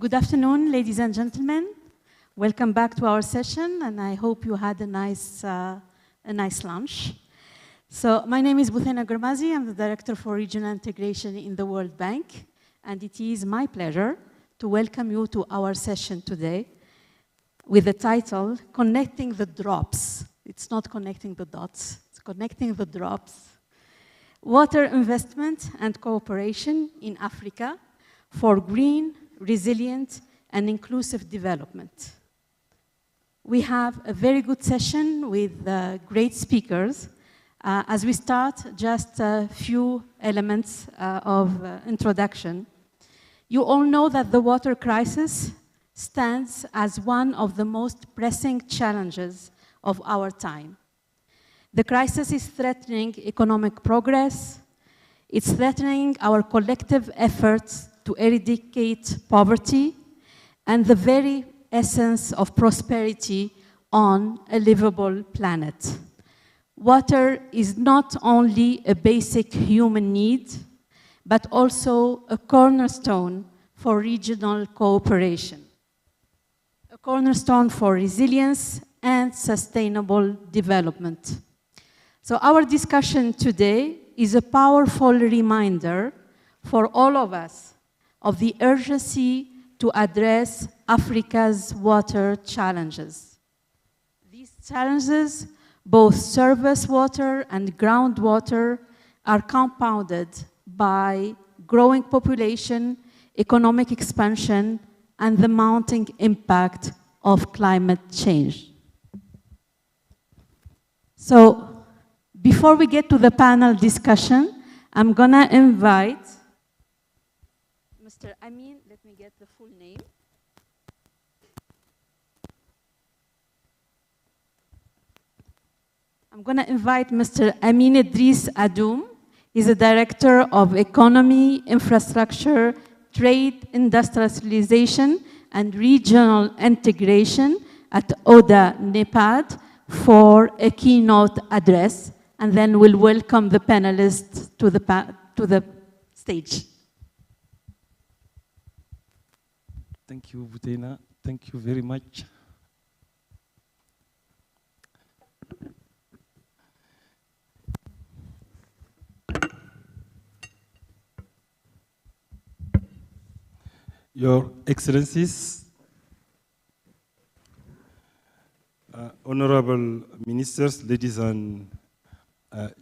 Good afternoon, ladies and gentlemen. Welcome back to our session, and I hope you had a nice lunch. So my name is Bouthena Gormazi. I'm the Director for Regional Integration in the World Bank, and it is my pleasure to welcome you to our session today with the title, Connecting the Drops. It's not connecting the dots, it's connecting the drops. Water investment and cooperation in Africa for green, resilient, and inclusive development. We have a very good session with great speakers. As we start, just a few elements of introduction. You all know that the water crisis stands as one of the most pressing challenges of our time. The crisis is threatening economic progress. It's threatening our collective efforts to eradicate poverty and the very essence of prosperity on a livable planet. Water is not only a basic human need, but also a cornerstone for regional cooperation, a cornerstone for resilience and sustainable development. So our discussion today is a powerful reminder for all of us of the urgency to address Africa's water challenges. These challenges, both surface water and groundwater, are compounded by growing population, economic expansion, and the mounting impact of climate change. So, before we get to the panel discussion, I'm gonna invite Mr. Amin, let me get the full name. I'm going to invite Mr. Amin Idris Adoum. He's a Director of Economy, Infrastructure, Trade, Industrialization, and Regional Integration at ODA NEPAD for a keynote address, and then we'll welcome the panelists to the stage. Thank you, Bouthena. Thank you very much. Your Excellencies, honorable ministers, ladies and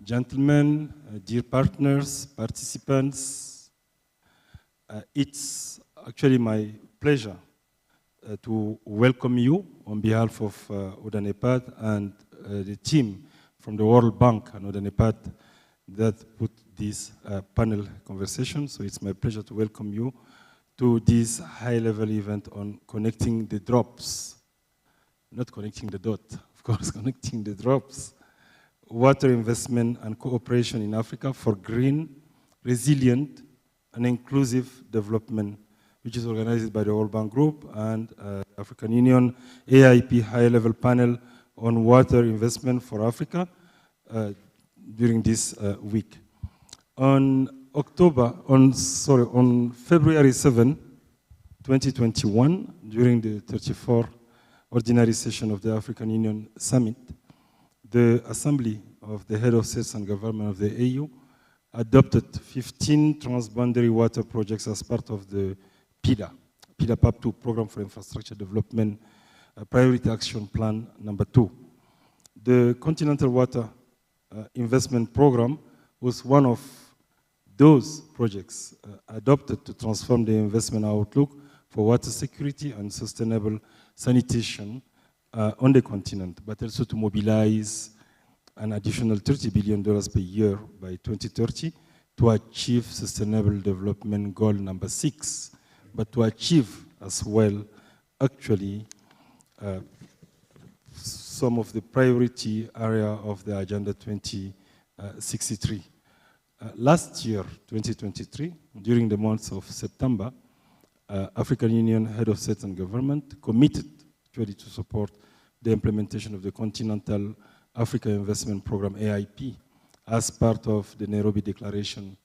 gentlemen, dear partners, participants, it's actually my pleasure to welcome you on behalf of ODA NEPAD and the team from the World Bank and ODA NEPAD that put this panel conversation. So it's my pleasure to welcome you to this high-level event on connecting the drops, not connecting the dot, of course, connecting the drops, water investment and cooperation in Africa for green, resilient, and inclusive development, which is organized by the World Bank Group and African Union AIP high-level panel on water investment for Africa during this week. On February 7, 2021, during the 34th ordinary session of the African Union Summit, the Assembly of the Head of States and Government of the AU adopted 15 transboundary water projects as part of the PIDA-PAP2, Program for Infrastructure Development, Priority Action Plan number 2. The Continental Water Investment Program was one of those projects adopted to transform the investment outlook for water security and sustainable sanitation on the continent, but also to mobilize an additional $30 billion per year by 2030 to achieve Sustainable Development Goal number 6, but to achieve as well, actually, some of the priority area of the Agenda 2063. Last year, 2023, during the month of September, African Union Head of State and Government committed actually to support the implementation of the Continental Africa Investment Program, AIP, as part of the Nairobi Declaration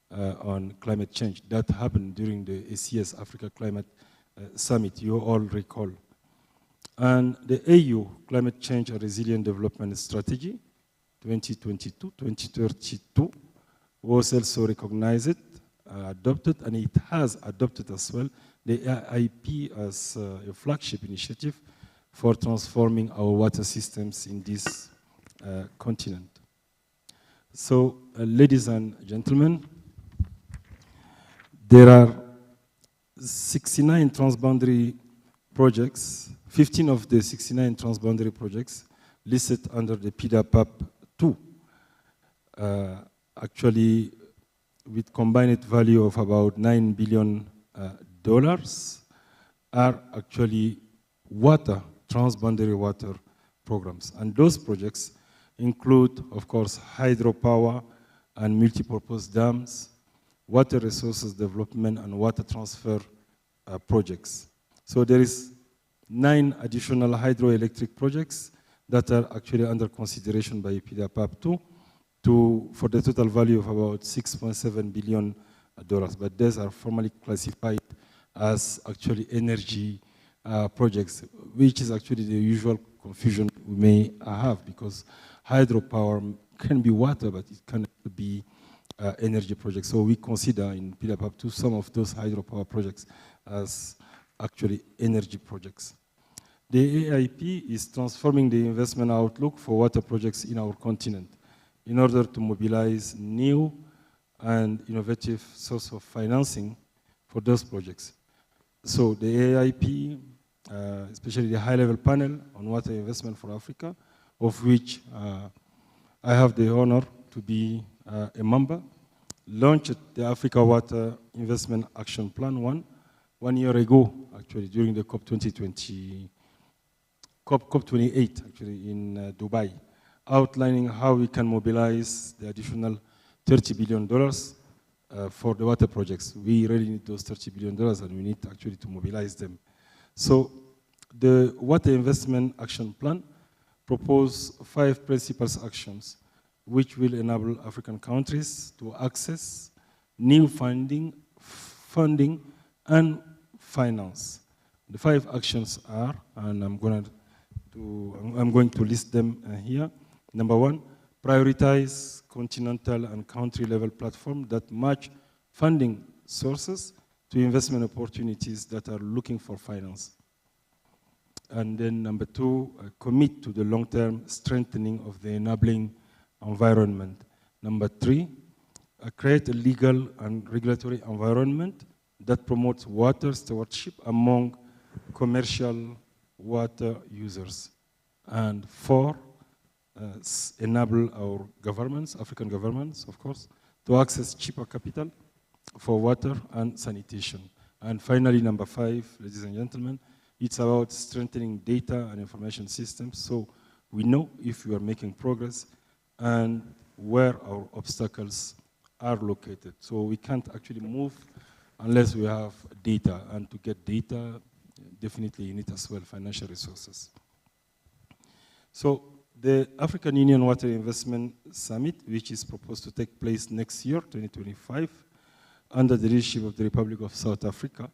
on Climate Change. That happened during the ACS Africa Climate Summit, you all recall. And the AU Climate Change and Resilient Development Strategy 2022-2032 was also recognized, adopted, and it has adopted as well the AIP as a flagship initiative for transforming our water systems in this continent. So, ladies and gentlemen, there are 69 transboundary projects, 15 of the 69 transboundary projects listed under the PIDA-PAP2. Actually, with combined value of about $9 billion, are actually transboundary water programs. And those projects include, of course, hydropower and multipurpose dams, water resources development, and water transfer projects. So there is 9 additional hydroelectric projects that are actually under consideration by PIDA-PAP2 for the total value of about $6.7 billion. But these are formally classified as actually energy projects, which is actually the usual confusion we may have, because hydropower can be water, but it can be energy projects. So we consider in PIDA-PAP2 some of those hydropower projects as actually energy projects. The AIP is transforming the investment outlook for water projects in our continent in order to mobilize new and innovative source of financing for those projects. So the AIP, especially the high-level panel on water investment for Africa, of which I have the honor to be a member, launched the Africa Water Investment Action Plan 1 year ago, actually, during the COP28, actually, in Dubai, outlining how we can mobilize the additional $30 billion for the water projects. We really need those $30 billion, and we need actually to mobilize them. So the Water Investment Action Plan proposes 5 principal actions which will enable African countries to access new funding and finance. The 5 actions are, and I'm going to list them here. Number 1, prioritize continental and country-level platforms that match funding sources to investment opportunities that are looking for finance. And then number 2, commit to the long-term strengthening of the enabling environment. Number 3, create a legal and regulatory environment that promotes water stewardship among commercial water users. And 4, enable our governments, African governments, of course, to access cheaper capital for water and sanitation. And finally, number 5, ladies and gentlemen, it's about strengthening data and information systems so we know if we are making progress and where our obstacles are located. So we can't actually move unless we have data, and to get data, definitely you need as well financial resources. So the African Union Water Investment Summit, which is proposed to take place next year, 2025, under the leadership of the Republic of South Africa,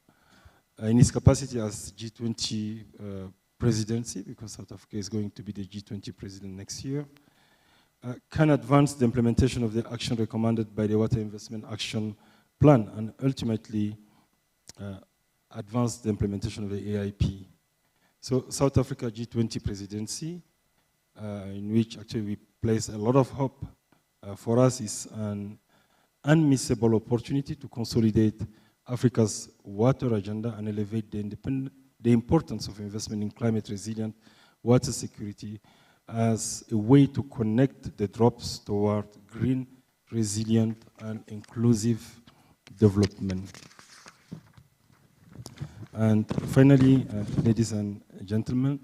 in its capacity as G20 presidency, because South Africa is going to be the G20 president next year, can advance the implementation of the action recommended by the Water Investment Action Plan and ultimately advance the implementation of the AIP. So South Africa G20 presidency, in which actually we place a lot of hope for us, is an unmissable opportunity to consolidate Africa's water agenda and elevate the importance of investment in climate resilient water security as a way to connect the drops toward green, resilient, and inclusive development. And finally, ladies and gentlemen,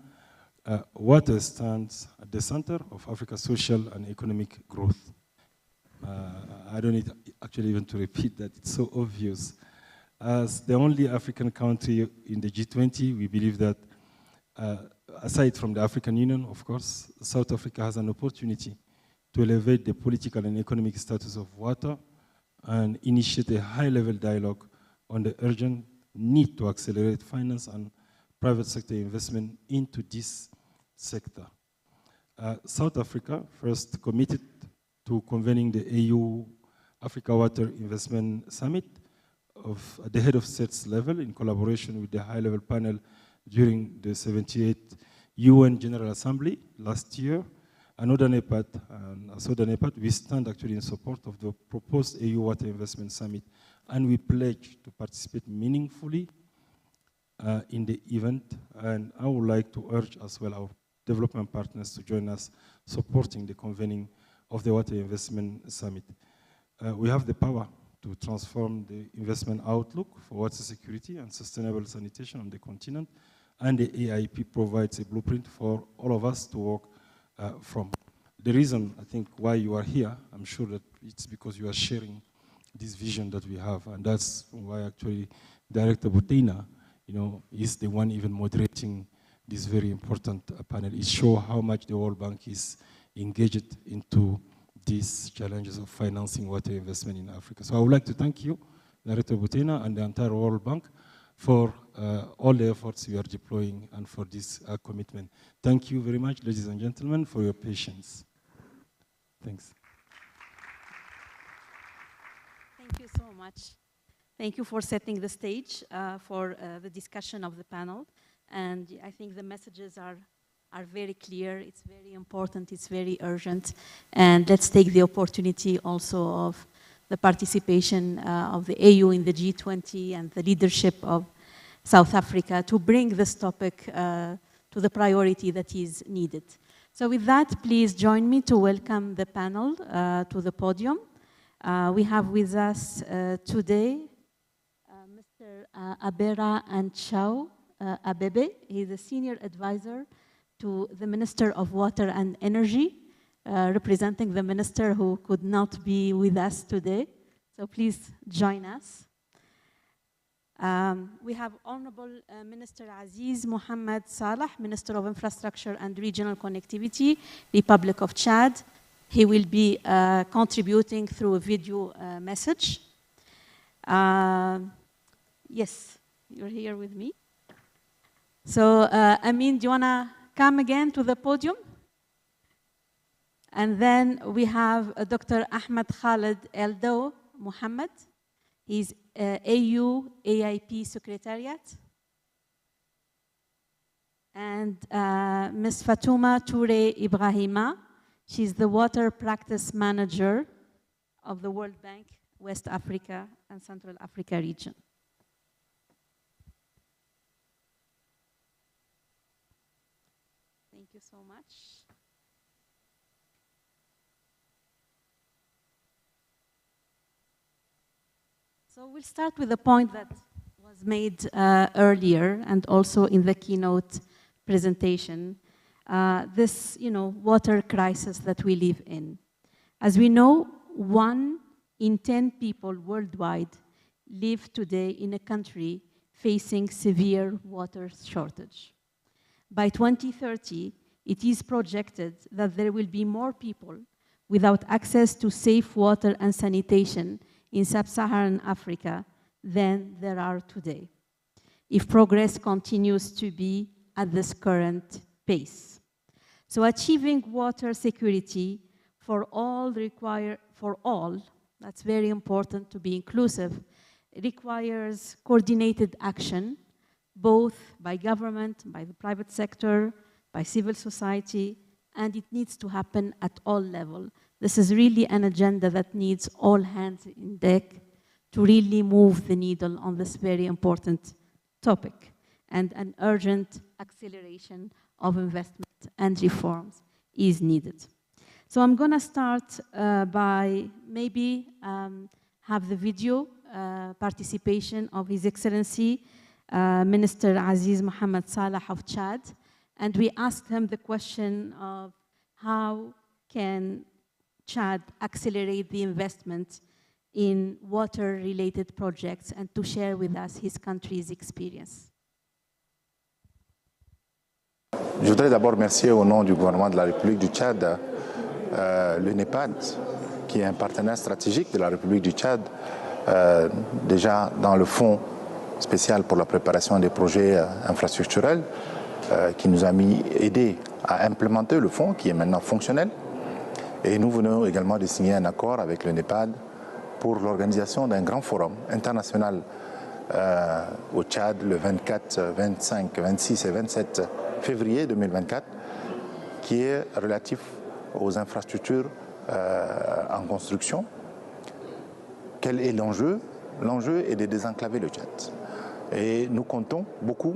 water stands at the center of Africa's social and economic growth. I don't need actually even to repeat that, it's so obvious. As the only African country in the G20, we believe that aside from the African Union, of course, South Africa has an opportunity to elevate the political and economic status of water and initiate a high-level dialogue on the urgent need to accelerate finance and private sector investment into this sector. South Africa first committed to convening the AU Africa Water Investment Summit at the head of states level in collaboration with the high-level panel during the 78th UN General Assembly last year. And ODA-NEPAD, and as ODA-NEPAD, we stand actually in support of the proposed AU Water Investment Summit, and we pledge to participate meaningfully in the event. And I would like to urge as well our development partners to join us supporting the convening of the Water Investment Summit. We have the power to transform the investment outlook for water security and sustainable sanitation on the continent, and the AIP provides a blueprint for all of us to work from. The reason, I think, why you are here, I'm sure that it's because you are sharing this vision that we have, and that's why actually Director Butena, is the one even moderating this very important panel. It shows how much the World Bank is engaged into these challenges of financing water investment in Africa. So I would like to thank you, Director Butena, and the entire World Bank for all the efforts you are deploying and for this commitment. Thank you very much, ladies and gentlemen, for your patience. Thanks. Thank you so much. Thank you for setting the stage for the discussion of the panel. And I think the messages are very clear. It's very important. It's very urgent. And let's take the opportunity also of the participation of the AU in the G20 and the leadership of South Africa to bring this topic to the priority that is needed. So with that, please join me to welcome the panel to the podium. We have with us today Mr. Abera Anchao Abebe. He is a senior advisor to the Minister of Water and Energy, representing the minister who could not be with us today. So please join us. We have Honorable Minister Aziz Mohammed Salah, Minister of Infrastructure and Regional Connectivity, Republic of Chad. He will be contributing through a video message. Yes, you're here with me. So, Amin, do you want to come again to the podium? And then we have Dr. Ahmed Khaled Eldo Mohammed. He's AU AIP Secretariat. And Ms. Fatouma Toure Ibrahima. She's the Water Practice Manager of the World Bank, West Africa and Central Africa region. Thank you so much. So we'll start with a point that was made earlier and also in the keynote presentation. This, water crisis that we live in. As we know, 1 in 10 people worldwide live today in a country facing severe water shortage. By 2030, it is projected that there will be more people without access to safe water and sanitation in sub-Saharan Africa than there are today. If progress continues to be at this current pace. So achieving water security for all, that's very important to be inclusive, requires coordinated action, both by government, by the private sector, by civil society, and it needs to happen at all levels. This is really an agenda that needs all hands in deck to really move the needle on this very important topic, and an urgent acceleration of investment and reforms is needed. So I'm going to start by maybe have the video participation of His Excellency Minister Aziz Mohammed Salah of Chad, and we asked him the question of how can Chad accelerate the investment in water-related projects, and to share with us his country's experience. Je voudrais d'abord remercier au nom du gouvernement de la République du Tchad le NEPAD, qui est un partenaire stratégique de la République du Tchad, déjà dans le fonds spécial pour la préparation des projets infrastructurels, qui nous a aidé à implémenter le fonds qui est maintenant fonctionnel. Et nous venons également de signer un accord avec le NEPAD pour l'organisation d'un grand forum international au Tchad le 24, 25, 26 et 27 février 2024, qui est relatif aux infrastructures en construction. Quel est l'enjeu? L'enjeu est de désenclaver le Tchad. Et nous comptons beaucoup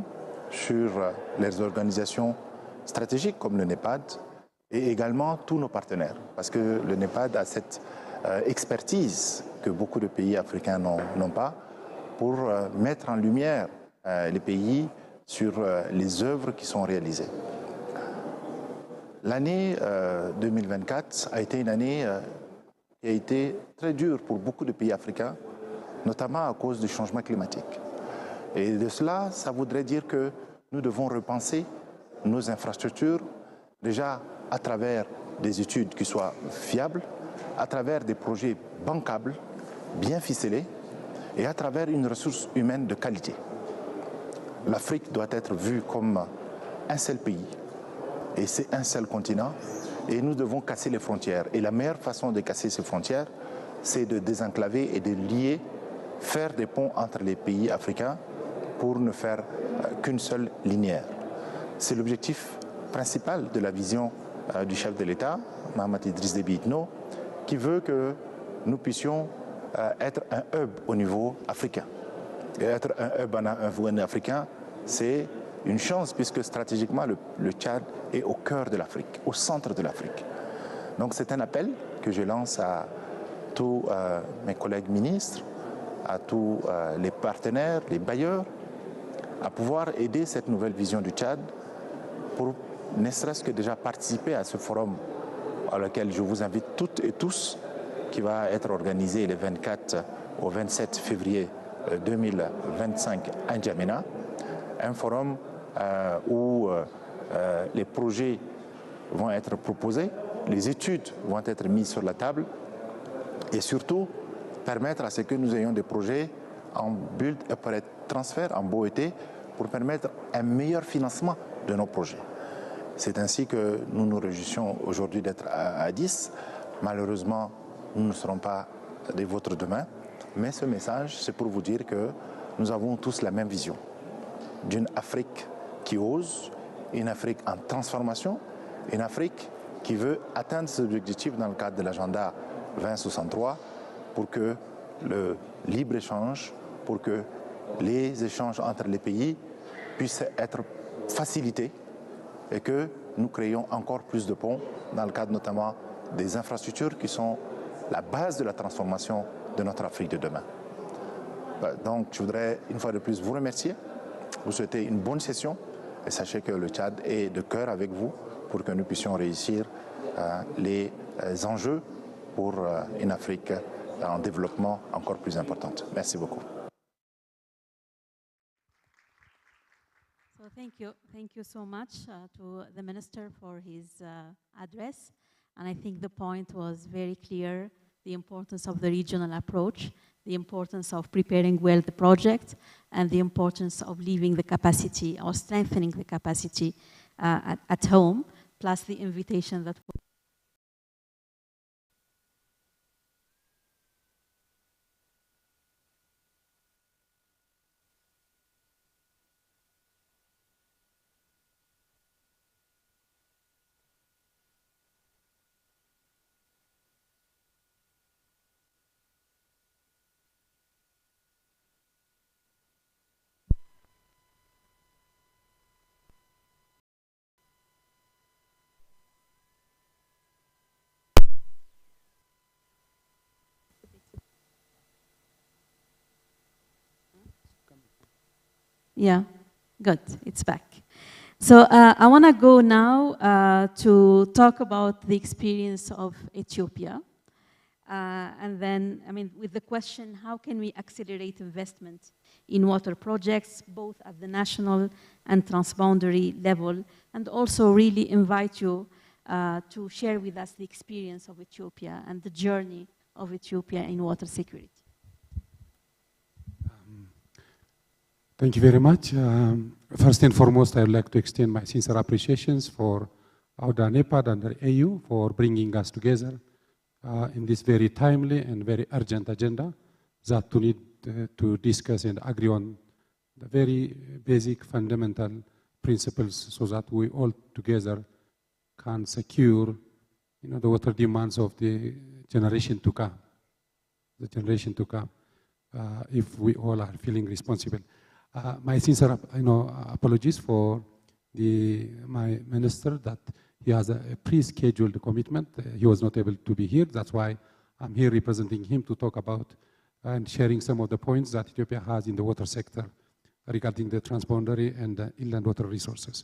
sur les organisations stratégiques comme le NEPAD et également tous nos partenaires, parce que le NEPAD a cette expertise que beaucoup de pays africains n'ont pas pour mettre en lumière les pays sur les œuvres qui sont réalisées. L'année 2024 a été une année qui a été très dure pour beaucoup de pays africains, notamment à cause du changement climatique. Et de cela, ça voudrait dire que nous devons repenser nos infrastructures, déjà à travers des études qui soient fiables, à travers des projets bancables, bien ficelés, et à travers une ressource humaine de qualité. L'Afrique doit être vue comme un seul pays, et c'est un seul continent, et nous devons casser les frontières. Et la meilleure façon de casser ces frontières, c'est de désenclaver et de lier, faire des ponts entre les pays africains pour ne faire qu'une seule linéaire. C'est l'objectif principal de la vision du chef de l'État, Mahamat Idriss Déby Itno, qui veut que nous puissions être un hub au niveau africain. Et être un hub en africain, c'est une chance puisque stratégiquement le Tchad est au cœur de l'Afrique, au centre de l'Afrique. Donc c'est un appel que je lance à tous mes collègues ministres, à tous les partenaires, les bailleurs, à pouvoir aider cette nouvelle vision du Tchad pour ne serait-ce que déjà participer à ce forum à lequel je vous invite toutes et tous, qui va être organisé les 24 au 27 février 2025 à N'Djamena, un forum où les projets vont être proposés, les études vont être mises sur la table et surtout permettre à ce que nous ayons des projets en build operate transfert, en BOET, pour permettre un meilleur financement de nos projets. C'est ainsi que nous nous réjouissons aujourd'hui d'être à 10. Malheureusement, nous ne serons pas des vôtres demain, mais ce message, c'est pour vous dire que nous avons tous la même vision d'une Afrique qui ose, une Afrique en transformation, une Afrique qui veut atteindre ses objectifs dans le cadre de l'agenda 2063 pour que le libre-échange, pour que les échanges entre les pays puissent être facilités et que nous créions encore plus de ponts dans le cadre notamment des infrastructures qui sont la base de la transformation de notre Afrique de demain. Donc je voudrais une fois de plus vous remercier, vous souhaiter une bonne session et sachez que le Tchad est de cœur avec vous pour que nous puissions réussir les enjeux pour une Afrique en développement encore plus importante. Merci beaucoup. So thank you so much to the Minister for his address. And I think the point was very clear, the importance of the regional approach, the importance of preparing well the project, and the importance of leaving the capacity or strengthening the capacity at home, plus the invitation that yeah, good, it's back. So I want to go now to talk about the experience of Ethiopia. And then, I mean, with the question, how can we accelerate investment in water projects, both at the national and transboundary level, and also really invite you to share with us the experience of Ethiopia and the journey of Ethiopia in water security. Thank you very much. First and foremost, I would like to extend my sincere appreciations for Auda NEPAD and the AU for bringing us together in this very timely and very urgent agenda that we need to discuss and agree on the very basic fundamental principles so that we all together can secure, the water demands of the generation to come, if we all are feeling responsible. My sincere, apologies for my minister that he has a pre-scheduled commitment. He was not able to be here. That's why I'm here representing him to talk about and sharing some of the points that Ethiopia has in the water sector regarding the transboundary and the inland water resources.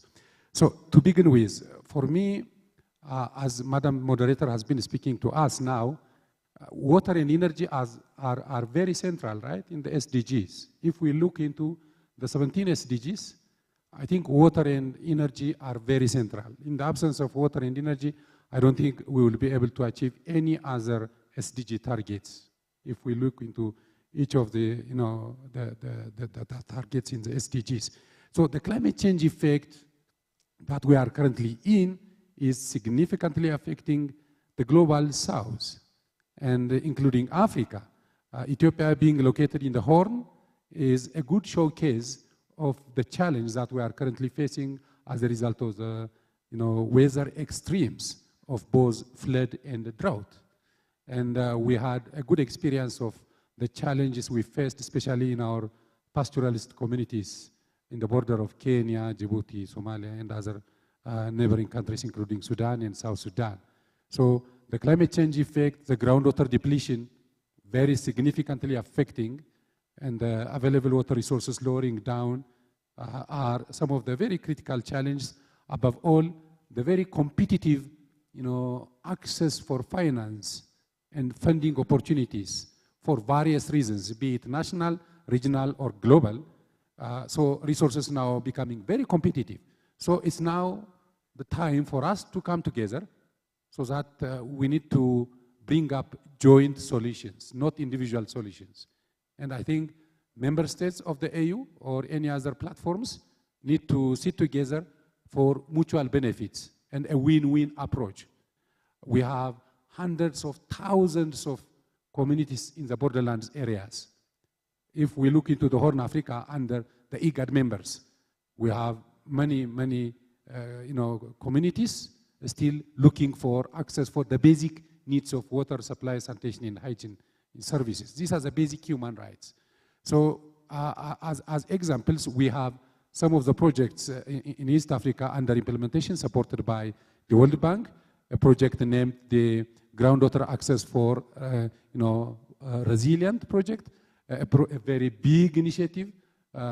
So to begin with, for me, as Madam Moderator has been speaking to us now, water and energy are very central, right, in the SDGs. If we look into the 17 SDGs, I think water and energy are very central. In the absence of water and energy, I don't think we will be able to achieve any other SDG targets. If we look into each of the, the targets in the SDGs. So the climate change effect that we are currently in is significantly affecting the global south, and including Africa. Ethiopia being located in the Horn is a good showcase of the challenge that we are currently facing as a result of the weather extremes of both flood and drought. And we had a good experience of the challenges we faced, especially in our pastoralist communities in the border of Kenya, Djibouti, Somalia, and other neighboring countries, including Sudan and South Sudan. So the climate change effect, the groundwater depletion, very significantly affecting, and the available water resources lowering down are some of the very critical challenges. Above all, the very competitive, access for finance and funding opportunities for various reasons, be it national, regional, or global. So resources now becoming very competitive. So it's now the time for us to come together so that we need to bring up joint solutions, not individual solutions. And I think member states of the AU or any other platforms need to sit together for mutual benefits and a win-win approach. We have hundreds of thousands of communities in the borderlands areas. If we look into the Horn of Africa under the IGAD members, we have many communities still looking for access for the basic needs of water supply, sanitation, and hygiene services. These are the basic human rights. So as examples, we have some of the projects in East Africa under implementation supported by the World Bank, a project named the Groundwater Access for Resilient Project, a very big initiative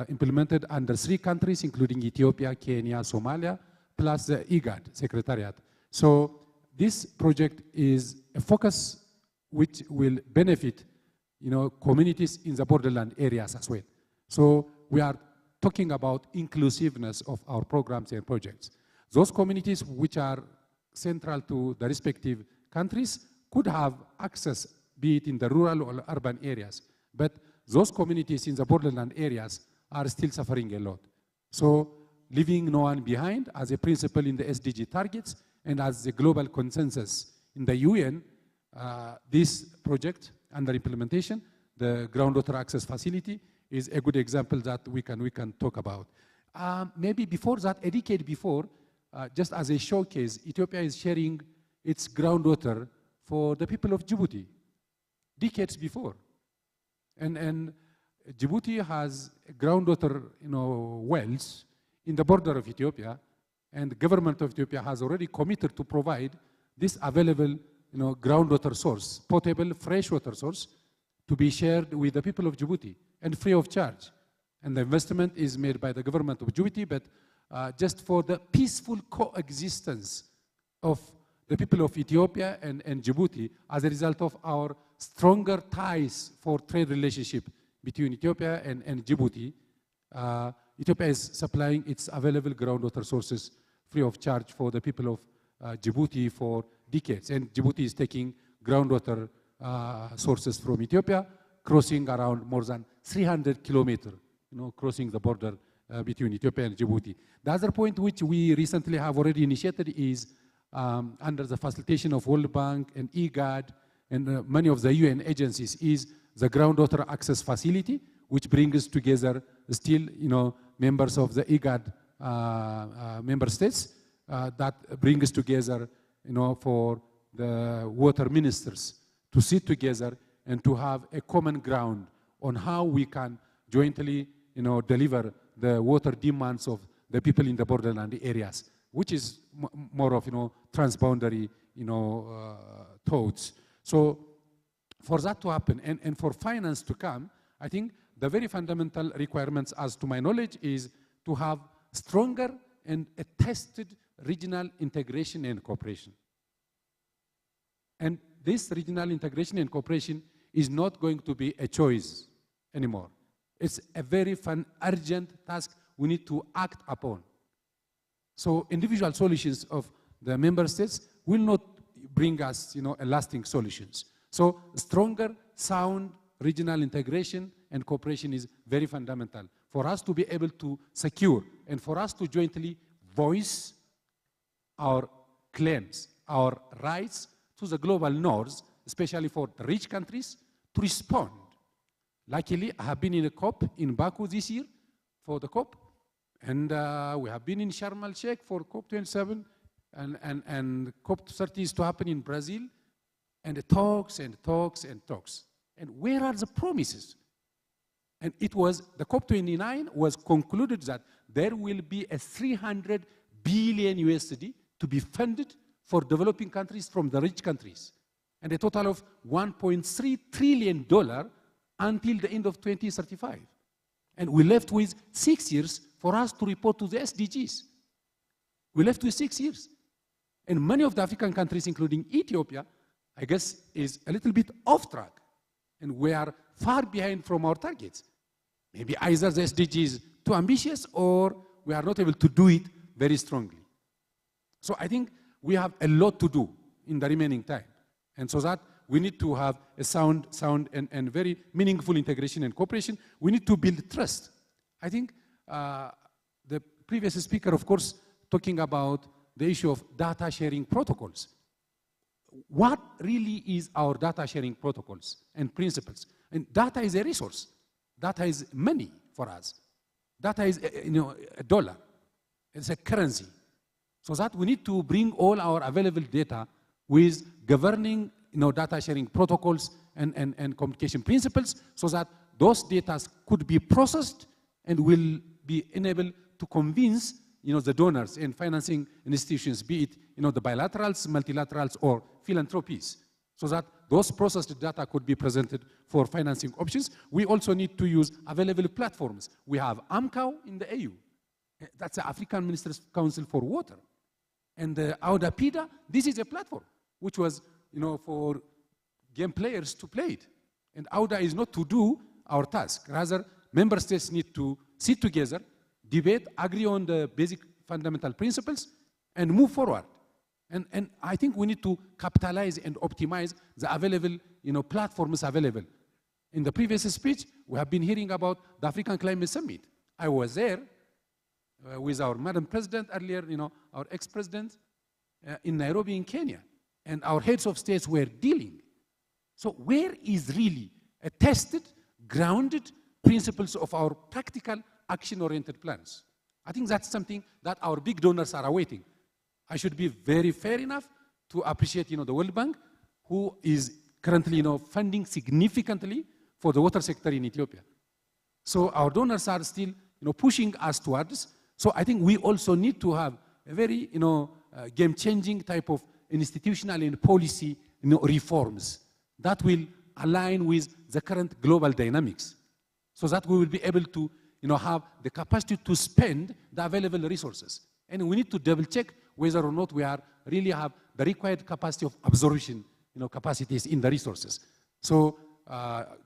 implemented under 3 countries, including Ethiopia, Kenya, Somalia, plus the IGAD Secretariat. So this project is a focus which will benefit communities in the borderland areas as well. So we are talking about inclusiveness of our programs and projects. Those communities which are central to the respective countries could have access, be it in the rural or urban areas, But those communities in the borderland areas are still suffering a lot. So leaving no one behind as a principle in the SDG targets and as the global consensus in the UN, this project under implementation, the groundwater access facility, is a good example that we can talk about. Maybe before that, a decade before, just as a showcase, Ethiopia is sharing its groundwater for the people of Djibouti, decades before. And Djibouti has groundwater wells in the border of Ethiopia, and the government of Ethiopia has already committed to provide this available groundwater source, potable freshwater source, to be shared with the people of Djibouti and free of charge. And the investment is made by the government of Djibouti, but just for the peaceful coexistence of the people of Ethiopia and Djibouti as a result of our stronger ties for trade relationship between Ethiopia and Djibouti. Ethiopia is supplying its available groundwater sources free of charge for the people of Djibouti for decades. And Djibouti is taking groundwater sources from Ethiopia, crossing around more than 300 kilometers, crossing the border between Ethiopia and Djibouti. The other point which we recently have already initiated is under the facilitation of World Bank and IGAD and many of the UN agencies is the groundwater access facility, which brings together still, members of the IGAD member states that brings together, for the water ministers to sit together and to have a common ground on how we can jointly, deliver the water demands of the people in the borderland areas, which is more of, transboundary, thoughts. So for that to happen and for finance to come, I think the very fundamental requirements, as to my knowledge, is to have stronger and a tested regional integration and cooperation. And this regional integration and cooperation is not going to be a choice anymore. It's a very urgent task we need to act upon. So individual solutions of the member states will not bring us, a lasting solutions. So stronger, sound regional integration and cooperation is very fundamental for us to be able to secure and for us to jointly voice our claims, our rights to the global north, especially for the rich countries, to respond. Luckily, I have been in a COP in Baku this year for the COP, and we have been in Sharm el-Sheikh for COP27, and COP30 is to happen in Brazil, and it talks and talks and talks. And where are the promises? And it was, the COP29 was concluded that there will be a 300 billion USD to be funded for developing countries from the rich countries, and a total of $1.3 trillion until the end of 2035. And we left with 6 years for us to report to the SDGs. We left with 6 years. And many of the African countries, including Ethiopia, I guess, is a little bit off track. And we are far behind from our targets. Maybe either the SDG is too ambitious or we are not able to do it very strongly. So I think we have a lot to do in the remaining time. And so that we need to have a sound and very meaningful integration and cooperation. We need to build trust. I think the previous speaker, of course, talking about the issue of data sharing protocols. What really is our data sharing protocols and principles? And data is a resource. Data is money for us. Data is a dollar. It's a currency. So that we need to bring all our available data with governing data sharing protocols and communication principles so that those data could be processed and will be enabled to convince the donors and financing institutions, be it the bilaterals, multilaterals, or philanthropies, so that those processed data could be presented for financing options. We also need to use available platforms. We have AMCAO in the AU. That's the African Ministers' Council for Water. And the AUDA-PIDA, this is a platform which was for game players to play it. And AUDA is not to do our task. Rather, member states need to sit together, debate, agree on the basic fundamental principles, and move forward. And I think we need to capitalize and optimize the available platforms available. In the previous speech, we have been hearing about the African Climate Summit. I was there with our Madam President earlier, our ex-president in Nairobi in Kenya, and our heads of states were dealing. So where is really a tested, grounded principles of our practical action-oriented plans? I think that's something that our big donors are awaiting. I should be very fair enough to appreciate, the World Bank, who is currently, funding significantly for the water sector in Ethiopia. So our donors are still, pushing us towards. So I think we also need to have a very, game-changing type of institutional and policy, reforms that will align with the current global dynamics, so that we will be able to, have the capacity to spend the available resources. And we need to double-check whether or not we are really have the required capacity of absorption, capacities in the resources. So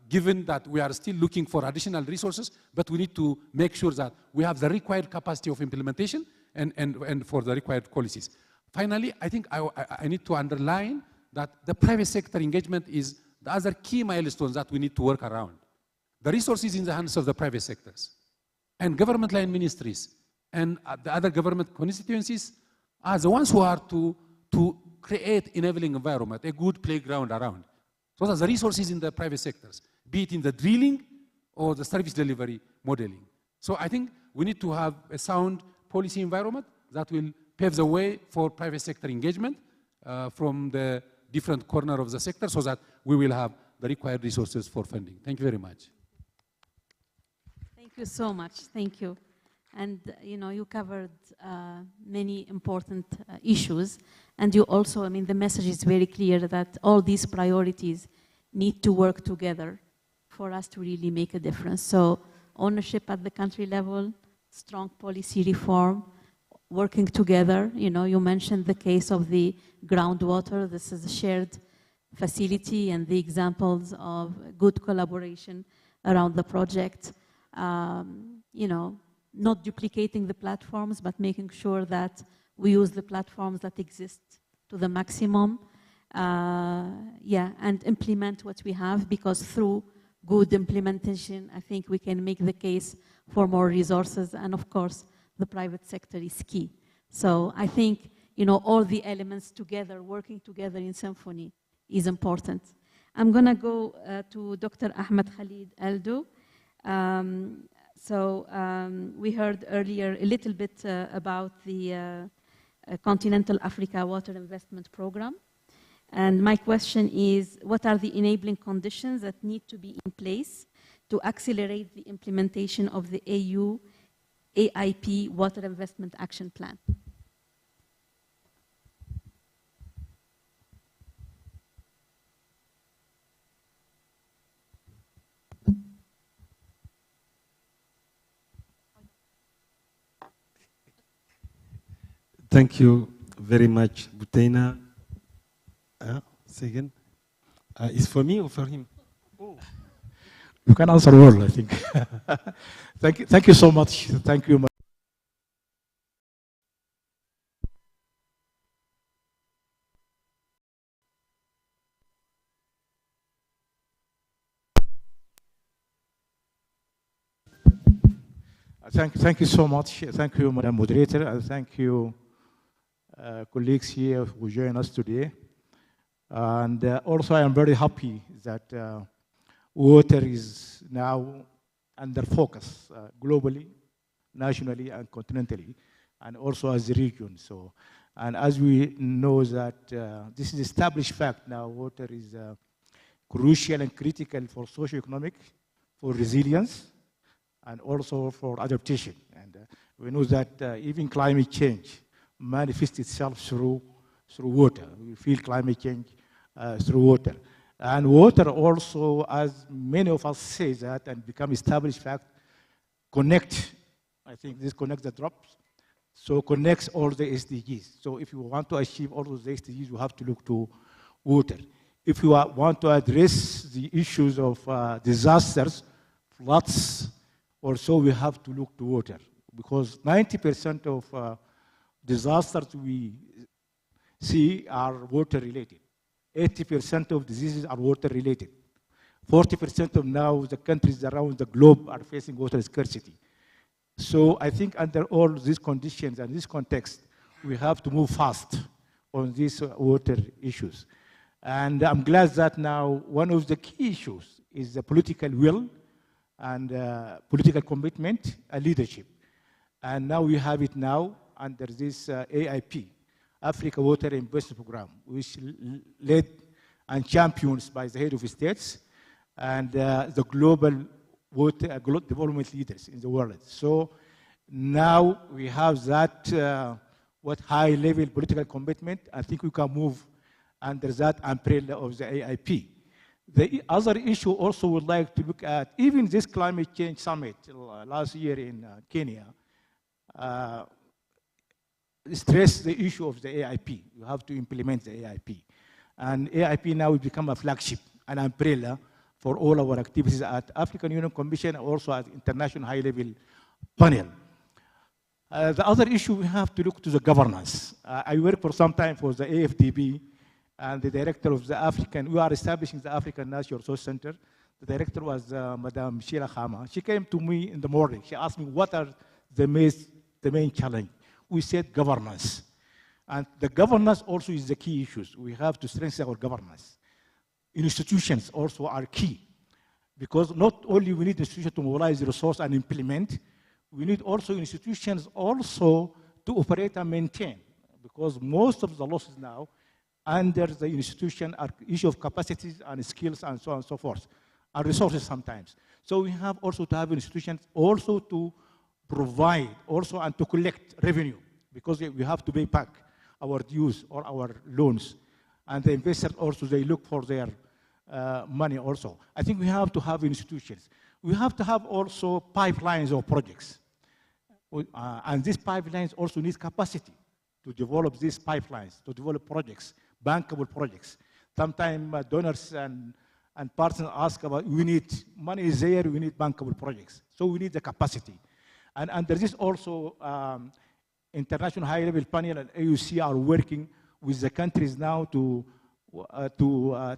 given that we are still looking for additional resources, but we need to make sure that we have the required capacity of implementation and for the required policies. Finally, I think I need to underline that the private sector engagement is the other key milestones that we need to work around. The resources in the hands of the private sectors and government line ministries and the other government constituencies are the ones who are to create enabling environment, a good playground around. So that the resources in the private sectors, be it in the drilling or the service delivery modeling. So I think we need to have a sound policy environment that will pave the way for private sector engagement from the different corners of the sector, so that we will have the required resources for funding. Thank you very much. Thank you so much. Thank you. And you covered many important issues, and you also, the message is very clear that all these priorities need to work together for us to really make a difference. So ownership at the country level, strong policy reform, working together. You mentioned the case of the groundwater. This is a shared facility, and the examples of good collaboration around the project. Not duplicating the platforms, but making sure that we use the platforms that exist to the maximum. And implement what we have, because through good implementation, I think we can make the case for more resources. And of course, the private sector is key. So I think, all the elements together, working together in symphony is important. I'm gonna go to Dr. Ahmed Khalid Aldo. We heard earlier a little bit about the Continental Africa Water Investment Program. And my question is, what are the enabling conditions that need to be in place to accelerate the implementation of the AU AIP Water Investment Action Plan? Thank you very much, Butena. Say again. Is for me or for him? Oh. You can answer all, I think. Thank you so much. Thank you. Thank you so much. Thank you, Madam Moderator, and thank you, colleagues here who join us today. And also, I am very happy that water is now under focus globally, nationally, and continentally, and also as a region. So, and as we know that this is established fact now, water is crucial and critical for socioeconomic, for resilience, and also for adaptation. And we know that even climate change manifests itself through water. We feel climate change through water. And water also, as many of us say that and become established fact, connect, I think this connects the drops, so connects all the SDGs. So if you want to achieve all those SDGs, you have to look to water. If you want to address the issues of disasters, floods, or so, we have to look to water, because 90% of disasters we see are water related. 80% of diseases are water related. 40% of now the countries around the globe are facing water scarcity. So I think under all these conditions and this context, we have to move fast on these water issues. And I'm glad that now one of the key issues is the political will and political commitment and leadership. And now we have it now under this AIP, Africa Water Investment Program, which led and championed by the head of states and the global water development leaders in the world. So now we have that what high-level political commitment. I think we can move under that umbrella of the AIP. The other issue also would like to look at, even this climate change summit last year in Kenya, stressed the issue of the AIP. You have to implement the AIP. And AIP now will become a flagship, an umbrella for all our activities at African Union Commission and also at international high-level panel. The other issue, we have to look to the governance. I worked for some time for the AFDB and the director of the African, we are establishing the African National Resource Center. The director was Madame Sheila Khama. She came to me in the morning. She asked me, what are the main challenge? We said governance. And the governance also is the key issues. We have to strengthen our governance. Institutions also are key, because not only we need institutions to mobilize the resource and implement, we need also institutions also to operate and maintain, because most of the losses now under the institution are issue of capacities and skills and so on and so forth, and resources sometimes. So we have also to have institutions also to provide also and to collect revenue, because we have to pay back our dues or our loans. And the investors also, they look for their money also. I think we have to have institutions. We have to have also pipelines of projects. And these pipelines also need capacity to develop these pipelines, to develop projects, bankable projects. Sometimes donors and partners ask about, we need, money is there, we need bankable projects. So we need the capacity. And under this also, international high-level panel and AUC are working with the countries now to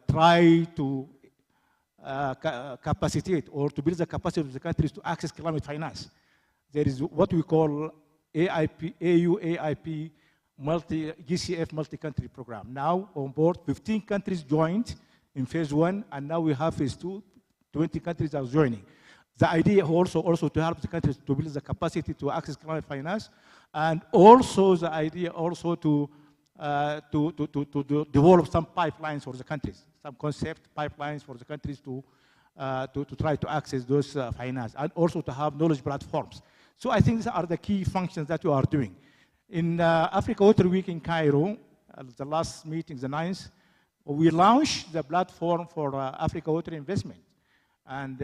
try to capacitate or to build the capacity of the countries to access climate finance. There is what we call AIP, AU-AIP GCF multi-country program. Now on board, 15 countries joined in phase 1, and now we have phase 2, 20 countries are joining. The idea also to help the countries to build the capacity to access climate finance, and also the idea also to develop some pipelines for the countries, some concept pipelines for the countries to try to access those finance, and also to have knowledge platforms. So I think these are the key functions that we are doing. In Africa Water Week in Cairo, the last meeting, the 9th, we launched the platform for Africa Water Investment. And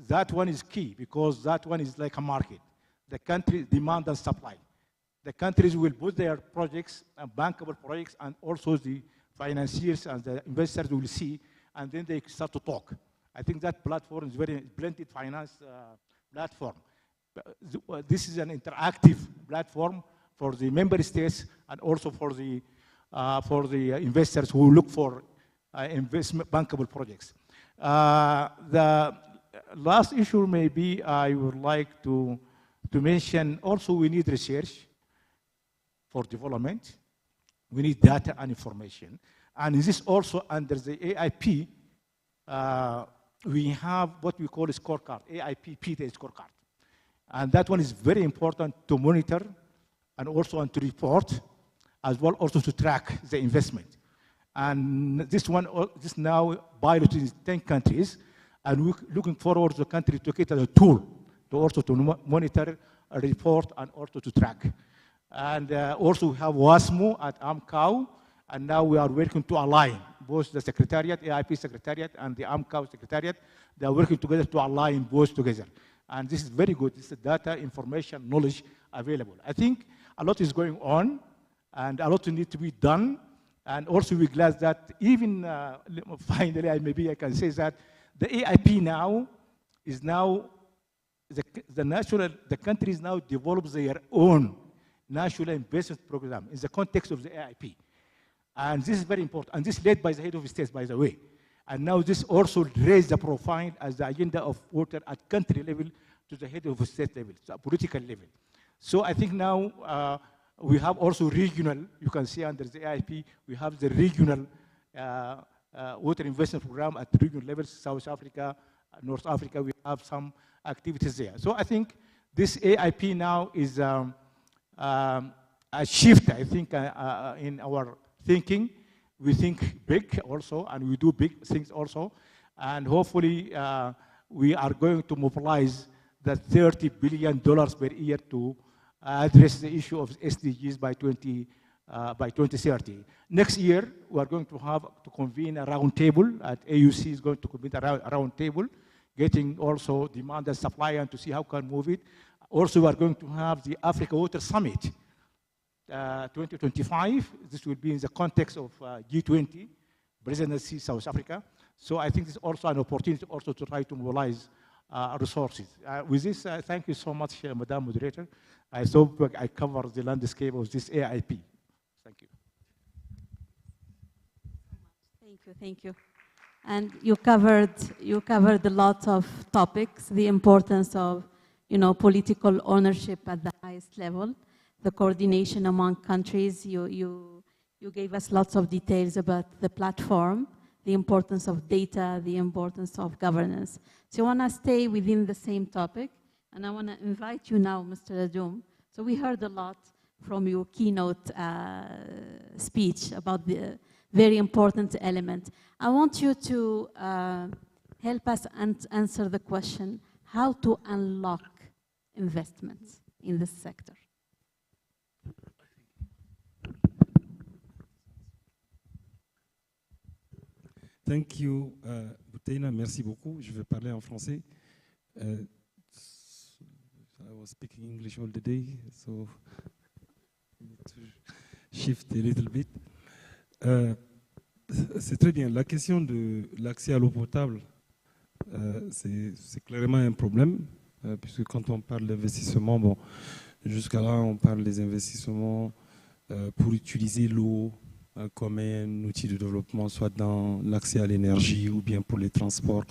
that one is key, because that one is like a market. The country demand and supply. The countries will put their projects and bankable projects, and also the financiers and the investors will see, and then they start to talk. I think that platform is very blended finance platform. This is an interactive platform for the member states and also for the investors who look for investment bankable projects. The last issue maybe I would like to mention, also we need research for development. We need data and information. And this is also under the AIP, we have what we call a scorecard, AIP PTA scorecard. And that one is very important to monitor and also to report, as well also to track the investment. And this one, this now pilot in 10 countries, and we're looking forward to the country to get a tool to also to monitor, report, and also to track. And also we have WASMO at AMCAO, and now we are working to align both the Secretariat, AIP Secretariat, and the AMCAO Secretariat. They are working together to align both together. And this is very good. This is data, information, knowledge available. I think a lot is going on, and a lot needs to be done. And also we're glad that even, finally, maybe I can say that the AIP now is now, the countries now develop their own national investment program in the context of the AIP. And this is very important. And this is led by the head of states, by the way. And now this also raised the profile as the agenda of water at country level to the head of state level, so political level. So I think now we have also regional, you can see under the AIP, we have the regional water investment program at regional levels, South Africa, North Africa, we have some activities there. So I think this AIP now is a shift, I think, in our thinking. We think big also, and we do big things also. And hopefully, we are going to mobilize the $30 billion per year to address the issue of SDGs by 2030. Next year, we are going to have to convene a round table. At AUC is going to convene a round table, getting also demand and supply and to see how can move it. Also, we are going to have the Africa Water Summit 2025. This will be in the context of G20 presidency South Africa. So I think this is also an opportunity also to try to mobilize resources. With this, thank you so much, Madam Moderator. I hope I covered the landscape of this AIP. Thank you. Thank you. And you covered a lot of topics, the importance of, political ownership at the highest level, the coordination among countries. You gave us lots of details about the platform, the importance of data, the importance of governance. So I want to stay within the same topic, and I want to invite you now, Mr. Adoum. So we heard a lot from your keynote speech about the very important element. I want you to help us answer the question, how to unlock investments in this sector. Thank you, Boutena. Merci beaucoup. Je vais parler en français. I was speaking English all the day, so I need to shift a little bit. C'est très bien. La question de l'accès à l'eau potable, c'est clairement un problème, puisque quand on parle d'investissement, bon, jusqu'à là, on parle des investissements pour utiliser l'eau comme un outil de développement, soit dans l'accès à l'énergie ou bien pour les transports.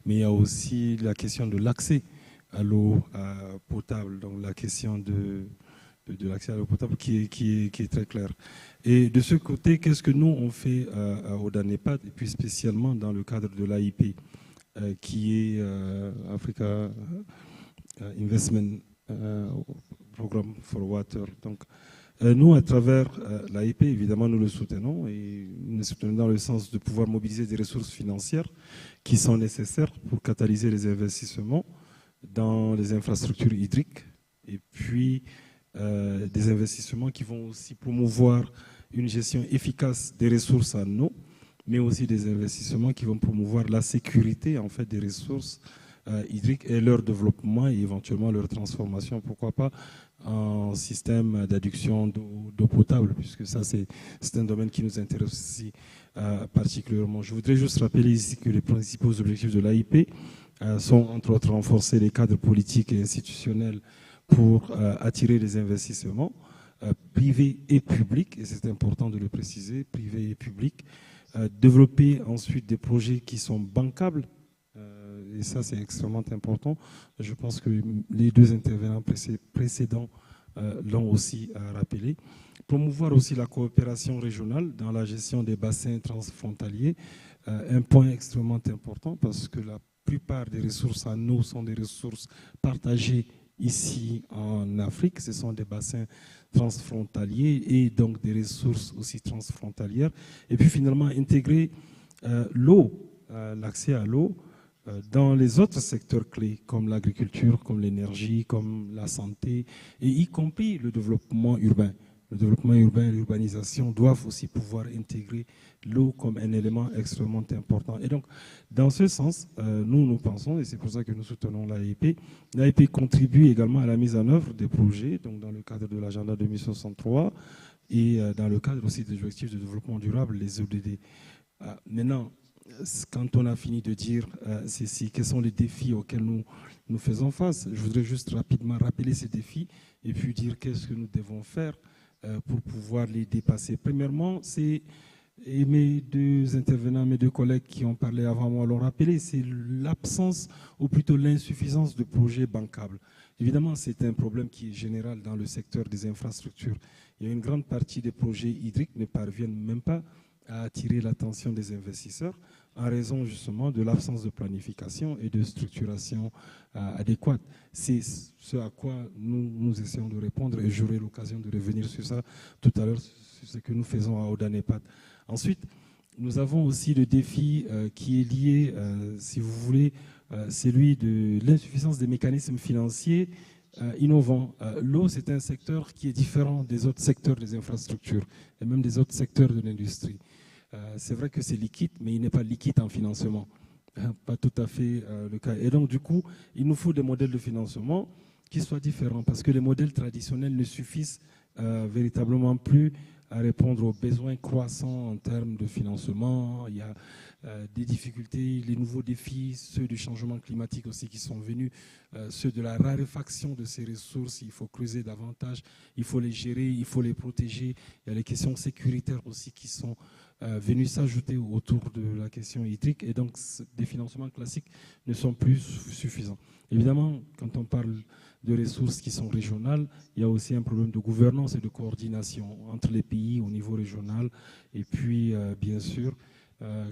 Mais il y a aussi la question de l'accès à l'eau potable, donc la question de l'accès à l'eau potable qui est très claire. Et de ce côté, qu'est-ce que nous on fait à ODA-NEPAD, et puis spécialement dans le cadre de l'AIP, qui est Africa Investment Program for Water. Donc, nous, à travers l'AIP, évidemment, nous le soutenons, et nous le soutenons dans le sens de pouvoir mobiliser des ressources financières qui sont nécessaires pour catalyser les investissements dans les infrastructures hydriques, et puis des investissements qui vont aussi promouvoir une gestion efficace des ressources en eau, mais aussi des investissements qui vont promouvoir la sécurité en fait, des ressources hydriques et leur développement et éventuellement leur transformation, pourquoi pas, en système d'adduction d'eau potable, puisque ça c'est un domaine qui nous intéresse aussi particulièrement. Je voudrais juste rappeler ici que les principaux objectifs de l'AIP sont entre autres renforcer les cadres politiques et institutionnels pour attirer les investissements privés et publics, et c'est important de le préciser, privés et publics, développer ensuite des projets qui sont bancables, et ça c'est extrêmement important. Je pense que les deux intervenants précédents l'ont aussi rappelé. Promouvoir aussi la coopération régionale dans la gestion des bassins transfrontaliers, un point extrêmement important parce que la plupart des ressources en eau sont des ressources partagées ici en Afrique. Ce sont des bassins transfrontaliers et donc des ressources aussi transfrontalières. Et puis finalement intégrer l'eau, l'accès à l'eau dans les autres secteurs clés comme l'agriculture, comme l'énergie, comme la santé, et y compris le développement urbain. Le développement urbain et l'urbanisation doivent aussi pouvoir intégrer l'eau comme un élément extrêmement important. Et donc, dans ce sens, nous pensons, et c'est pour ça que nous soutenons l'AIP, l'AIP contribue également à la mise en œuvre des projets, donc dans le cadre de l'agenda 2063 et dans le cadre aussi des objectifs de développement durable, les ODD. Maintenant, quand on a fini de dire quels sont les défis auxquels nous faisons face, je voudrais juste rapidement rappeler ces défis et puis dire qu'est-ce que nous devons faire pour pouvoir les dépasser. Premièrement, c'est et mes deux intervenants, mes deux collègues qui ont parlé avant moi l'ont rappelé, c'est l'absence ou plutôt l'insuffisance de projets bancables. Évidemment, c'est un problème qui est général dans le secteur des infrastructures. Il y a une grande partie des projets hydriques ne parviennent même pas à attirer l'attention des investisseurs en raison justement de l'absence de planification et de structuration adéquate. C'est ce à quoi nous essayons de répondre et j'aurai l'occasion de revenir sur ça tout à l'heure, sur ce que nous faisons à Odanepat. Ensuite, nous avons aussi le défi qui est lié, si vous voulez, celui de l'insuffisance des mécanismes financiers innovants. L'eau, c'est un secteur qui est différent des autres secteurs des infrastructures et même des autres secteurs de l'industrie. C'est vrai que c'est liquide, mais il n'est pas liquide en financement. Pas tout à fait le cas. Et donc, du coup, il nous faut des modèles de financement qui soient différents parce que les modèles traditionnels ne suffisent véritablement plus à répondre aux besoins croissants en termes de financement. Il y a des difficultés, les nouveaux défis, ceux du changement climatique aussi qui sont venus, ceux de la raréfaction de ces ressources. Il faut creuser davantage, il faut les gérer, il faut les protéger. Il y a les questions sécuritaires aussi qui sont venues s'ajouter autour de la question hydrique. Et donc, des financements classiques ne sont plus suffisants. Évidemment, quand on parle de ressources qui sont régionales, il y a aussi un problème de gouvernance et de coordination entre les pays au niveau régional. Et puis, bien sûr,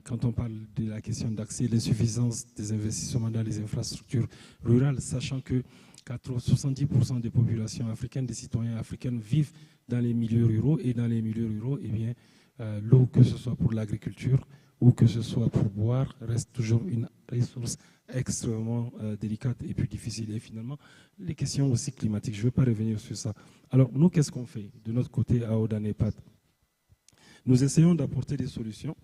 quand on parle de la question d'accès, l'insuffisance des investissements dans les infrastructures rurales, sachant que 70% des populations africaines, des citoyens africains vivent dans les milieux ruraux, et dans les milieux ruraux, eh bien, l'eau, que ce soit pour l'agriculture ou que ce soit pour boire, reste toujours une ressource extrêmement délicate et plus difficile. Et finalement, les questions aussi climatiques, je ne vais pas revenir sur ça. Alors, nous, qu'est-ce qu'on fait de notre côté à Odanepat? Nous essayons d'apporter des solutions.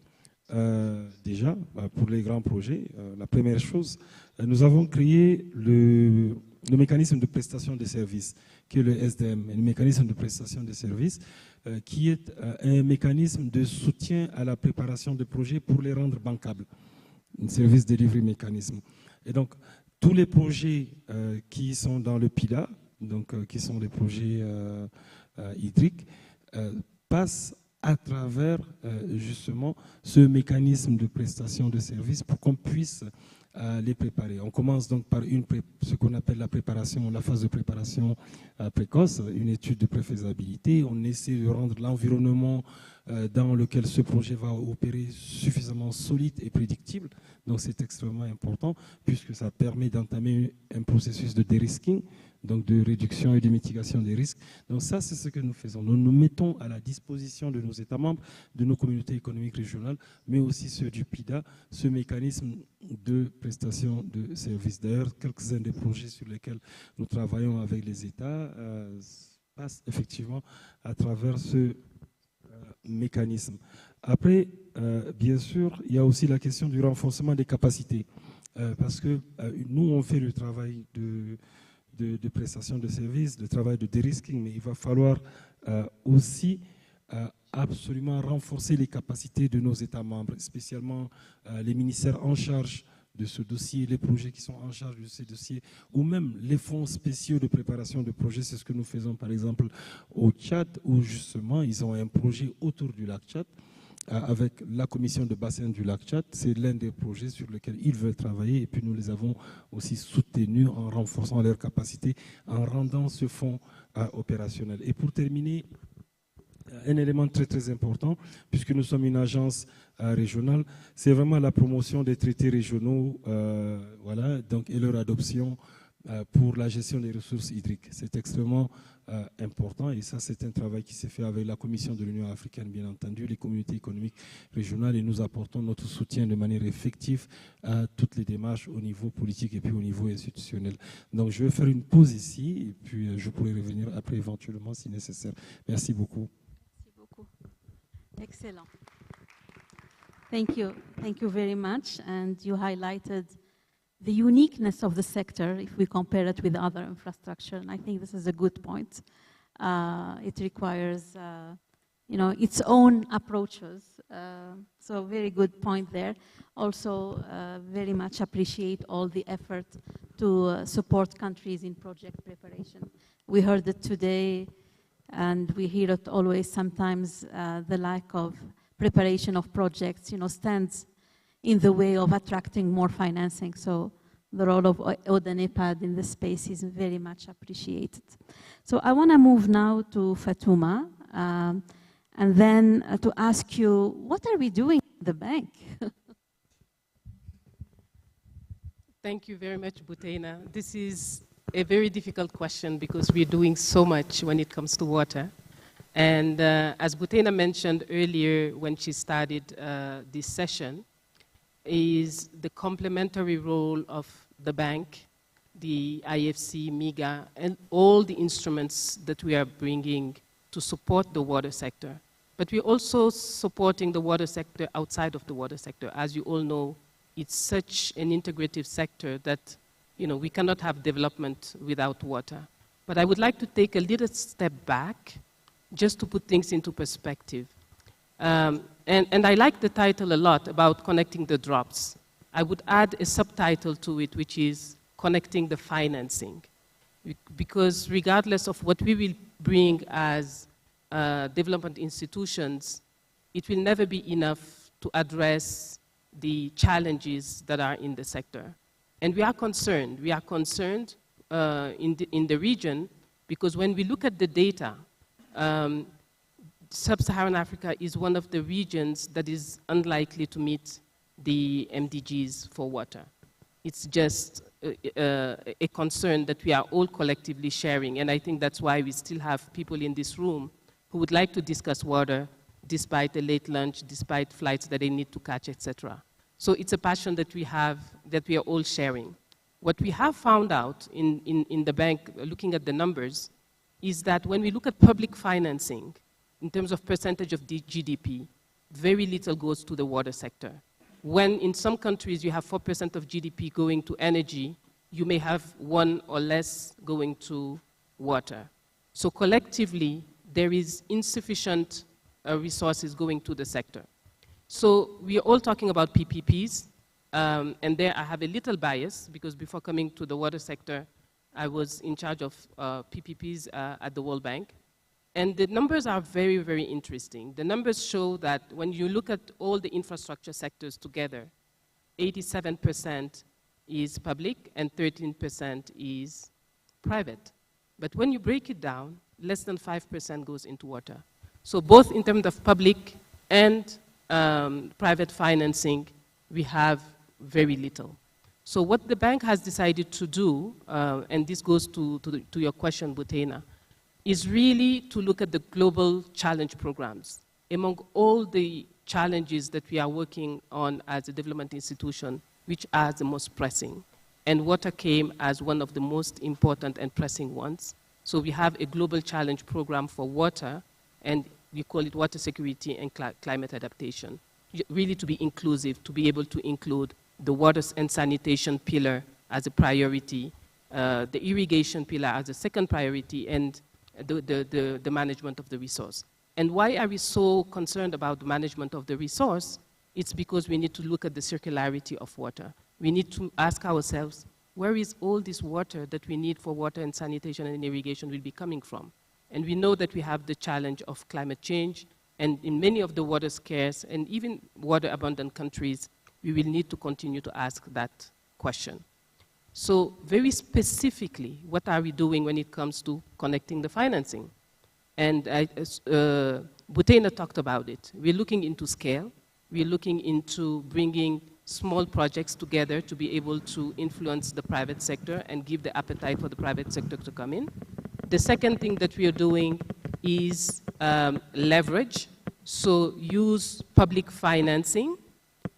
Déjà, pour les grands projets, la première chose, nous avons créé le mécanisme de prestation des services, qui est le SDM, le mécanisme de prestation des services, qui est un mécanisme de soutien à la préparation de projets pour les rendre bancables, un service delivery mécanisme. Et donc, tous les projets qui sont dans le PIDA, donc qui sont les projets hydriques, passent à travers justement ce mécanisme de prestation de services pour qu'on puisse les préparer. On commence donc par ce qu'on appelle la préparation, la phase de préparation précoce, une étude de préfaisabilité. On essaie de rendre l'environnement dans lequel ce projet va opérer suffisamment solide et prédictible. Donc c'est extrêmement important puisque ça permet d'entamer un processus de dérisking, donc de réduction et de mitigation des risques. Donc ça, c'est ce que nous faisons. Nous nous mettons à la disposition de nos États membres, de nos communautés économiques régionales, mais aussi ceux du PIDA, ce mécanisme de prestation de services. D'ailleurs, quelques-uns des projets sur lesquels nous travaillons avec les États passent effectivement à travers ce mécanisme. Après, bien sûr, il y a aussi la question du renforcement des capacités, parce que nous, on fait le travail de prestation de services, le travail de dérisking, mais il va falloir aussi absolument renforcer les capacités de nos États membres, spécialement les ministères en charge de ce dossier, les projets qui sont en charge de ces dossiers, ou même les fonds spéciaux de préparation de projets. C'est ce que nous faisons par exemple au Tchad, où justement ils ont un projet autour du lac Tchad, avec la commission de bassin du lac Tchad. C'est l'un des projets sur lesquels ils veulent travailler, et puis nous les avons aussi soutenus en renforçant leurs capacités, en rendant ce fonds opérationnel. Et pour terminer, un élément très très important, puisque nous sommes une agence régionale, c'est vraiment la promotion des traités régionaux, voilà, donc, et leur adoption pour la gestion des ressources hydriques. C'est extrêmement important, et ça c'est un travail qui s'est fait avec la Commission de l'Union africaine, bien entendu, les communautés économiques régionales, et nous apportons notre soutien de manière effective à toutes les démarches au niveau politique et puis au niveau institutionnel. Donc je vais faire une pause ici, et puis je pourrai revenir après éventuellement si nécessaire. Merci beaucoup. Excellent. Thank you very much. And you highlighted the uniqueness of the sector if we compare it with other infrastructure. And I think this is a good point. It requires, its own approaches. So very good point there. Also, very much appreciate all the effort to support countries in project preparation. We heard it today, and we hear it always sometimes, the lack of preparation of projects, stands in the way of attracting more financing. So the role of ODA-NEPAD in this space is very much appreciated. So I want to move now to Fatuma, and then to ask you, what are we doing in the bank? Thank you very much, Butena. This is a very difficult question because we're doing so much when it comes to water. And as Butena mentioned earlier when she started this session, is the complementary role of the bank, the IFC, MIGA, and all the instruments that we are bringing to support the water sector. But we're also supporting the water sector outside of the water sector. As you all know, it's such an integrative sector that we cannot have development without water. But I would like to take a little step back just to put things into perspective. And I like the title a lot about connecting the drops. I would add a subtitle to it, which is connecting the financing. Because regardless of what we will bring as development institutions, it will never be enough to address the challenges that are in the sector. And we are concerned. We are concerned in the region because when we look at the data, Sub-Saharan Africa is one of the regions that is unlikely to meet the MDGs for water. It's just a concern that we are all collectively sharing, and I think that's why we still have people in this room who would like to discuss water despite a late lunch, despite flights that they need to catch, etc. So it's a passion that we have, that we are all sharing. What we have found out in the bank, looking at the numbers, is that when we look at public financing, in terms of percentage of the GDP, very little goes to the water sector. When in some countries you have 4% of GDP going to energy, you may have 1 or less going to water. So collectively, there is insufficient resources going to the sector. So we are all talking about PPPs, and there I have a little bias because before coming to the water sector, I was in charge of PPPs at the World Bank. And the numbers are very, very interesting. The numbers show that when you look at all the infrastructure sectors together, 87% is public and 13% is private. But when you break it down, less than 5% goes into water. So both in terms of public and private financing, we have very little. So what the bank has decided to do, and this goes to your question, Butena, is really to look at the global challenge programs. Among all the challenges that we are working on as a development institution, which are the most pressing. And water came as one of the most important and pressing ones. So we have a global challenge program for water, and we call it water security and climate adaptation. Really to be inclusive, to be able to include the water and sanitation pillar as a priority, the irrigation pillar as a second priority, and the management of the resource. And why are we so concerned about the management of the resource? It's because we need to look at the circularity of water. We need to ask ourselves, where is all this water that we need for water and sanitation and irrigation will be coming from? And we know that we have the challenge of climate change, and in many of the water scarce and even water abundant countries, we will need to continue to ask that question. So very specifically, what are we doing when it comes to connecting the financing? And Butena talked about it. We're looking into scale. We're looking into bringing small projects together to be able to influence the private sector and give the appetite for the private sector to come in. The second thing that we are doing is leverage. So use public financing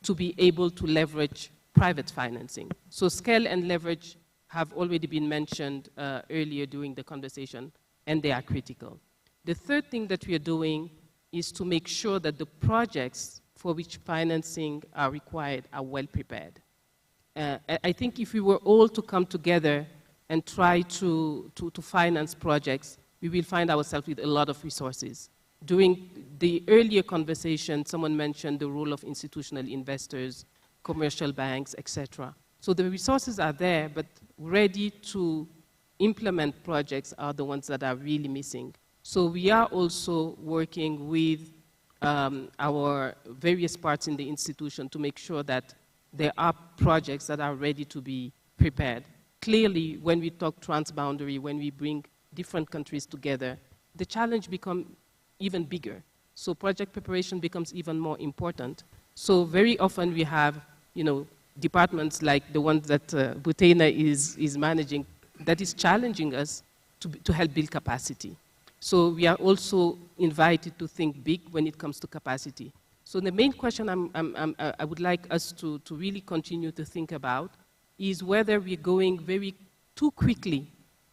to be able to leverage private financing. So scale and leverage have already been mentioned earlier during the conversation, and they are critical. The third thing that we are doing is to make sure that the projects for which financing are required are well prepared. I think if we were all to come together and try to finance projects, we will find ourselves with a lot of resources. During the earlier conversation, someone mentioned the role of institutional investors, commercial banks, etc. So the resources are there, but ready to implement projects are the ones that are really missing. So we are also working with our various parts in the institution to make sure that there are projects that are ready to be prepared. Clearly, when we talk transboundary, when we bring different countries together, the challenge becomes even bigger. So project preparation becomes even more important. So very often we have, departments like the ones that Butena is managing that is challenging us to help build capacity. So we are also invited to think big when it comes to capacity. So the main question I would like us to really continue to think about is whether we're going too quickly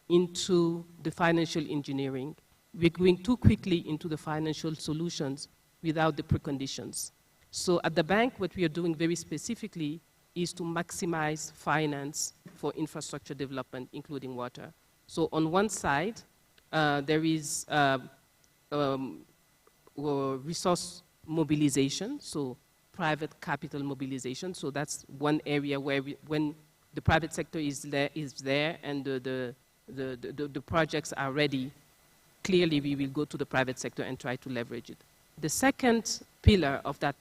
into the financial engineering. We're going too quickly into the financial solutions without the preconditions. So at the bank, what we are doing very specifically is to maximize finance for infrastructure development, including water. So on one side, there is resource mobilization, so private capital mobilization. So that's one area where when the private sector is there and the projects are ready, clearly we will go to the private sector and try to leverage it. The second pillar of that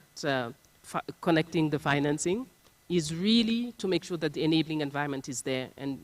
connecting the financing is really to make sure that the enabling environment is there, and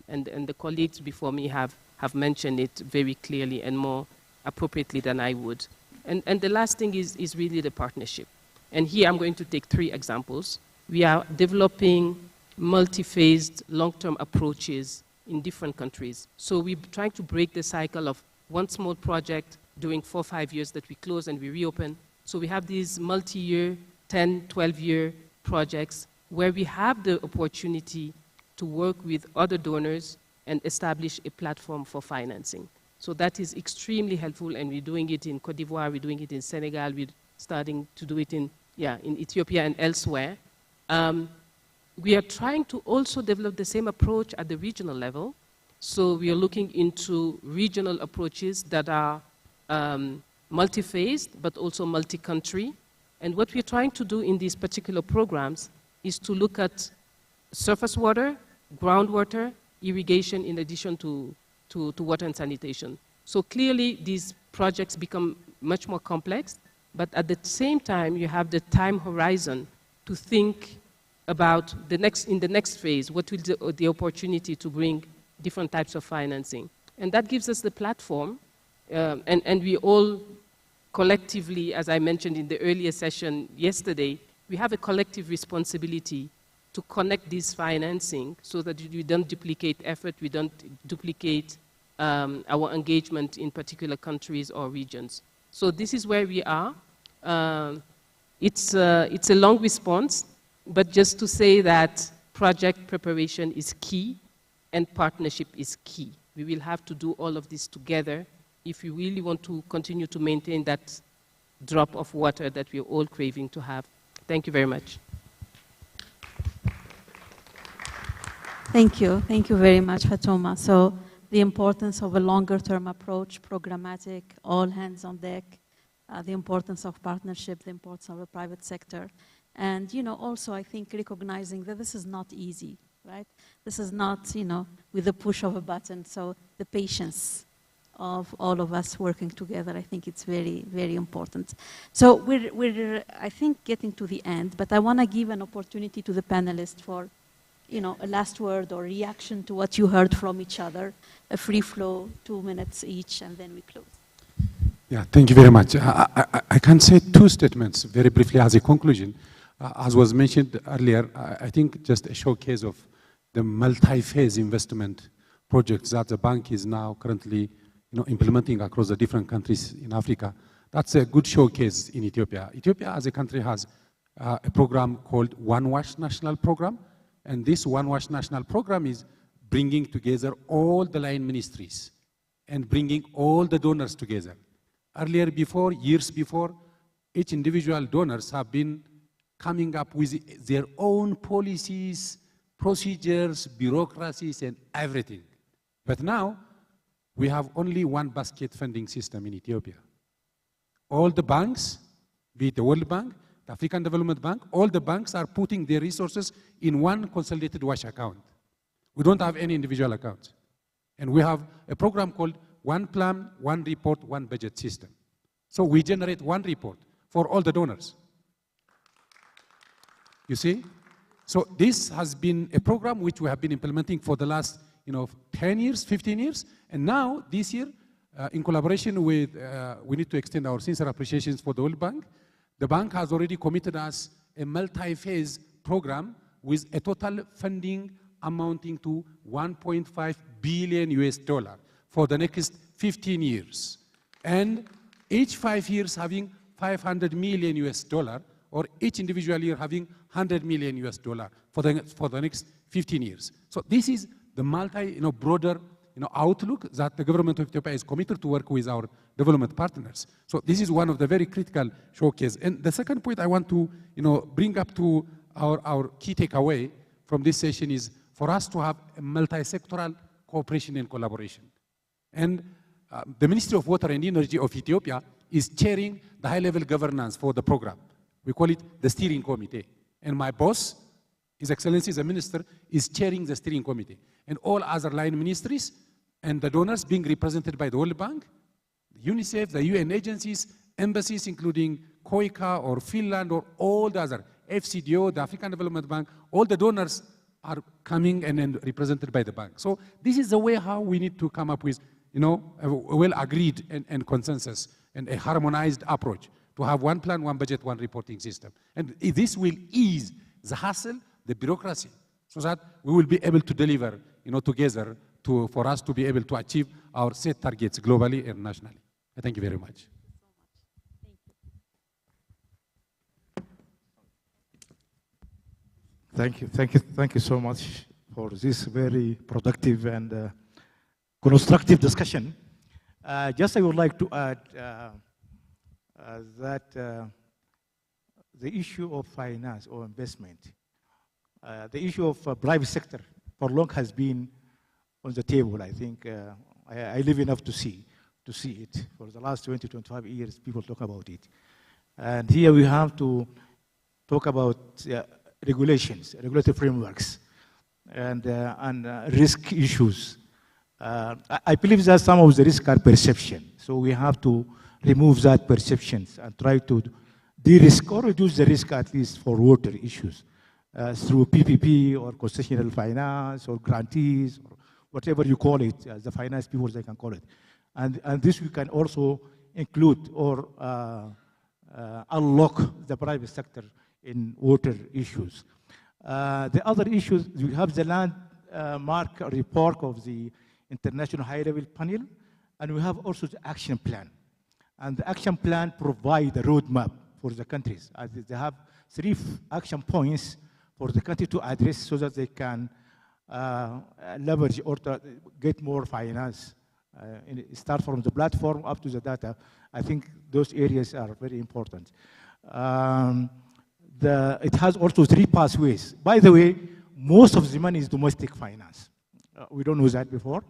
the colleagues before me have mentioned it very clearly and more appropriately than I would. And the last thing is really the partnership. And here I'm going to take 3 examples. We are developing multi-phased long-term approaches in different countries. So we're trying to break the cycle of one small project during 4 or 5 years that we close and we reopen. So we have these multi-year, 10, 12-year projects where we have the opportunity to work with other donors and establish a platform for financing. So that is extremely helpful, and we're doing it in Cote d'Ivoire, we're doing it in Senegal, we're starting to do it in Ethiopia and elsewhere. We are trying to also develop the same approach at the regional level. So we are looking into regional approaches that are multi-phased, but also multi-country. And what we're trying to do in these particular programs is to look at surface water, groundwater, irrigation, in addition to water and sanitation. So clearly, these projects become much more complex, but at the same time, you have the time horizon to think about in the next phase, what will the opportunity to bring different types of financing. And that gives us the platform, and we all collectively, as I mentioned in the earlier session yesterday, we have a collective responsibility to connect this financing so that we don't duplicate effort, we don't duplicate our engagement in particular countries or regions. So this is where we are. It's a long response, but just to say that project preparation is key and partnership is key. We will have to do all of this together if we really want to continue to maintain that drop of water that we're all craving to have. Thank you very much. Thank you. Thank you very much, Fatuma. So the importance of a longer-term approach, programmatic, all hands on deck, the importance of partnership, the importance of the private sector. And, also I think recognizing that this is not easy, right? This is not, with the push of a button. So the patience of all of us working together, I think it's very, very important. So we're I think, getting to the end, but I want to give an opportunity to the panelists for, a last word or reaction to what you heard from each other, a free flow, 2 minutes each, and then we close. Yeah, thank you very much. I can say 2 statements very briefly as a conclusion. As was mentioned earlier, I think just a showcase of the multi-phase investment projects that the bank is now currently implementing across the different countries in Africa. That's a good showcase in Ethiopia. Ethiopia as a country has a program called One Wash National Program. And this One Wash National Program is bringing together all the line ministries and bringing all the donors together. Earlier years before, each individual donors have been coming up with their own policies, procedures, bureaucracies, and everything. But now, we have only one basket funding system in Ethiopia. All the banks, be it the World Bank, the African Development Bank, all the banks are putting their resources in one consolidated WASH account. We don't have any individual accounts. And we have a program called One Plan, One Report, One Budget System. So we generate one report, for all the donors. You see? So this has been a program which we have been implementing for the last 10 years, 15 years, and now this year, in collaboration with, we need to extend our sincere appreciations for the World Bank. The bank has already committed us a multi-phase program with a total funding amounting to 1.5 billion US dollar for the next 15 years. And each 5 years having 500 million US dollar, or each individual year having 100 million US dollar for the next 15 years. So this is the broader outlook that the government of Ethiopia is committed to work with our development partners. So this is one of the very critical showcase. And the second point I want to bring up to our key takeaway from this session is for us to have a multi-sectoral cooperation and collaboration. And the Ministry of Water and Energy of Ethiopia is chairing the high-level governance for the program. We call it the steering committee. And my boss, His Excellency the Minister, is chairing the steering committee. And all other line ministries and the donors being represented by the World Bank, UNICEF, the UN agencies, embassies, including COICA or Finland or all the other, FCDO, the African Development Bank, all the donors are coming and represented by the bank. So this is the way how we need to come up with a well-agreed and consensus and a harmonized approach to have one plan, one budget, one reporting system. And this will ease the hassle, the bureaucracy, so that we will be able to deliver together for us to be able to achieve our set targets globally and nationally. Thank you very much. Thank you so much for this very productive and constructive discussion. Just I would like to add that the issue of finance or investment, the issue of private sector for long has been on the table. I think I live enough to see it. For the last 20, 25 years, people talk about it. And here we have to talk about regulations, regulatory frameworks, and risk issues. I believe that some of the risks are perception. So we have to remove that perceptions and try to de-risk or reduce the risk at least for water issues through PPP or concessional finance or grantees or whatever you call it, as the finance people they can call it. And this we can also include or unlock the private sector in water issues. The other issues, we have the landmark report of the International High-Level Panel, and we have also the action plan. And the action plan provides a roadmap for the countries. They have 3 action points for the country to address so that they can leverage or to get more finance. Start from the platform up to the data. I think those areas are very important. It has also 3 pathways. By the way, most of the money is domestic finance. We don't know that before,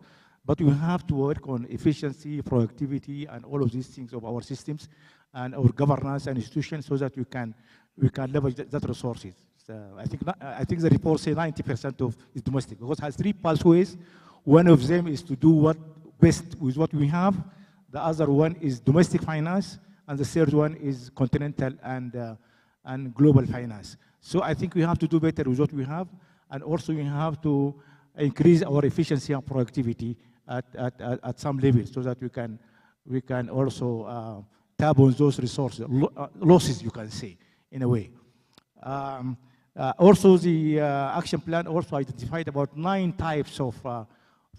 but we have to work on efficiency, productivity, and all of these things of our systems and our governance and institutions so that we can leverage that resources. I think the report says 90% of is domestic because it has 3 pathways. One of them is to do what best with what we have. The other one is domestic finance, and the third one is continental and global finance. So I think we have to do better with what we have, and also we have to increase our efficiency and productivity at some level so that we can also tap on those resources, losses you can say, in a way. Also the action plan also identified about 9 types of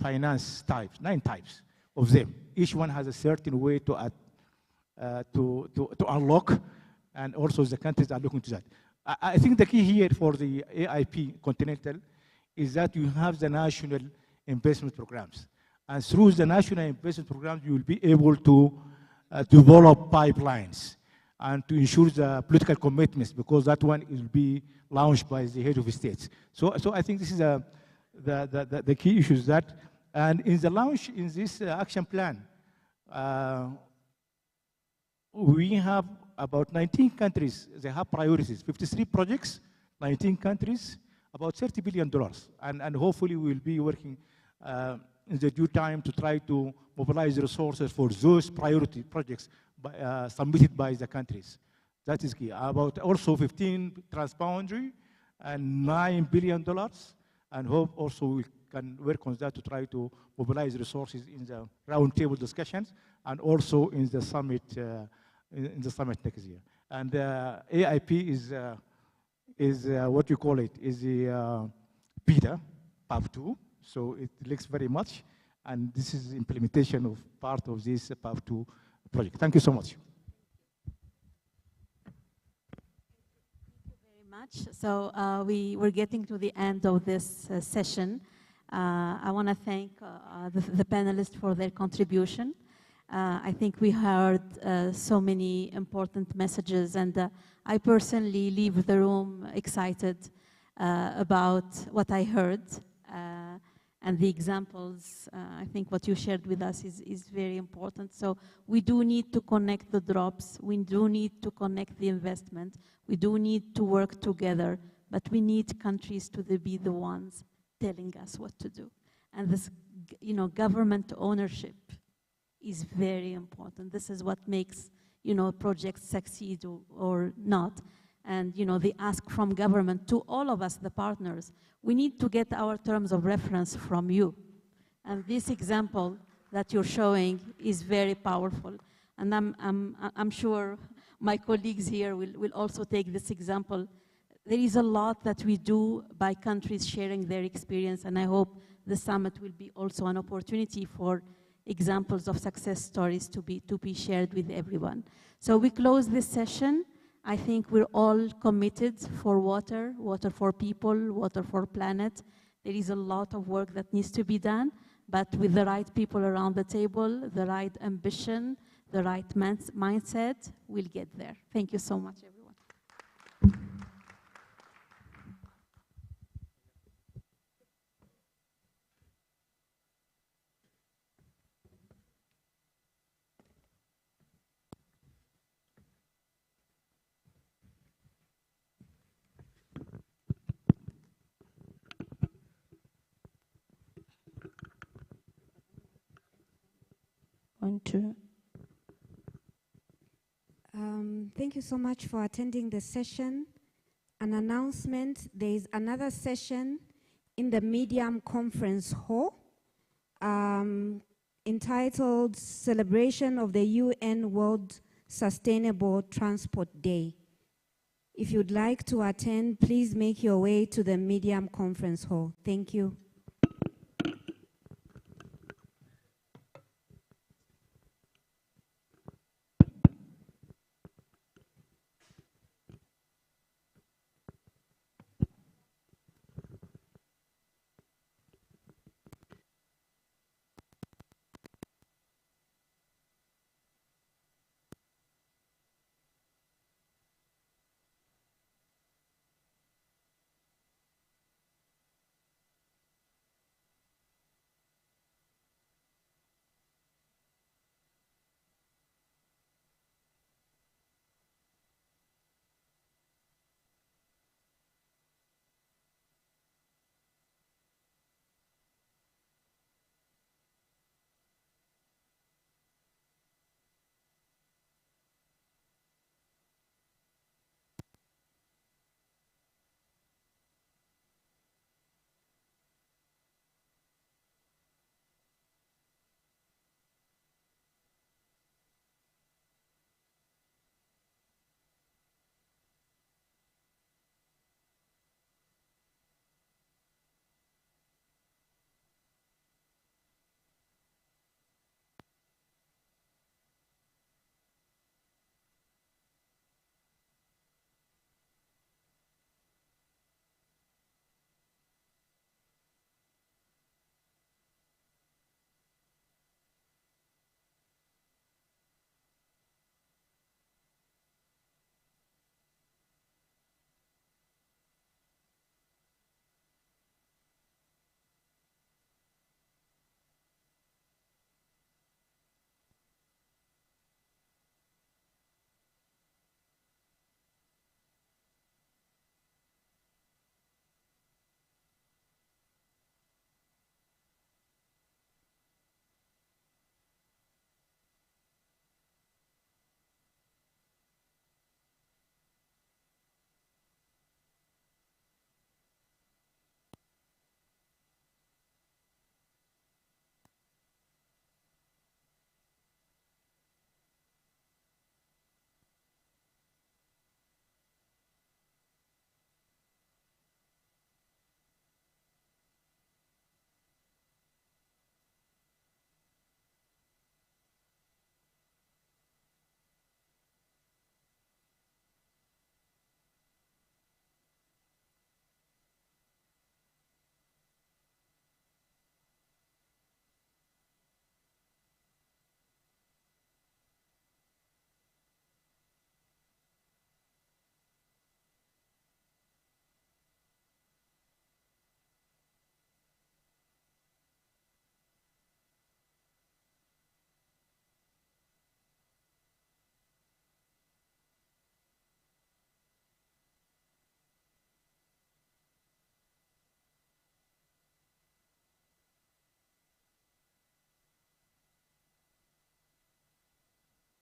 finance types, 9 types of them. Each one has a certain way to unlock, and also the countries are looking to that. I think the key here for the AIP Continental is that you have the national investment programs. And through the national investment programs, you will be able to develop pipelines and to ensure the political commitments, because that one will be launched by the head of states. So I think this is the key issues that, and in the launch in this action plan, we have about 19 countries, they have priorities, 53 projects, 19 countries, about $30 billion. And hopefully we'll be working in the due time to try to mobilize resources for those priority projects submitted by the countries. That is key. About also 15 transboundary and $9 billion, and hope also we can work on that to try to mobilize resources in the roundtable discussions and also in the summit next year. And AIP is what you call it, is the beta, PAV2, so it links very much, and this is implementation of part of this PAV2 project. Thank you so much. Much. So we're getting to the end of this session. I want to thank the panelists for their contribution. I think we heard so many important messages, and I personally leave the room excited about what I heard and the examples. I think what you shared with us is very important. So we do need to connect the drops. We do need to connect the investment. We do need to work together, but we need countries to be the ones telling us what to do. And this, government ownership is very important. This is what makes, projects succeed or not. And, the ask from government to all of us, the partners, we need to get our terms of reference from you. And this example that you're showing is very powerful. And I'm sure my colleagues here will also take this example. There is a lot that we do by countries sharing their experience, and I hope the summit will be also an opportunity for examples of success stories to be shared with everyone. So we close this session. I think we're all committed for water for people, water for planet. There is a lot of work that needs to be done, but with the right people around the table, the right ambition, the right mindset, we'll get there. Thank you so much, everyone. Thank you so much for attending the session. An announcement, there is another session in the Medium Conference Hall entitled Celebration of the UN World Sustainable Transport Day. If you'd like to attend, please make your way to the Medium Conference Hall. Thank you.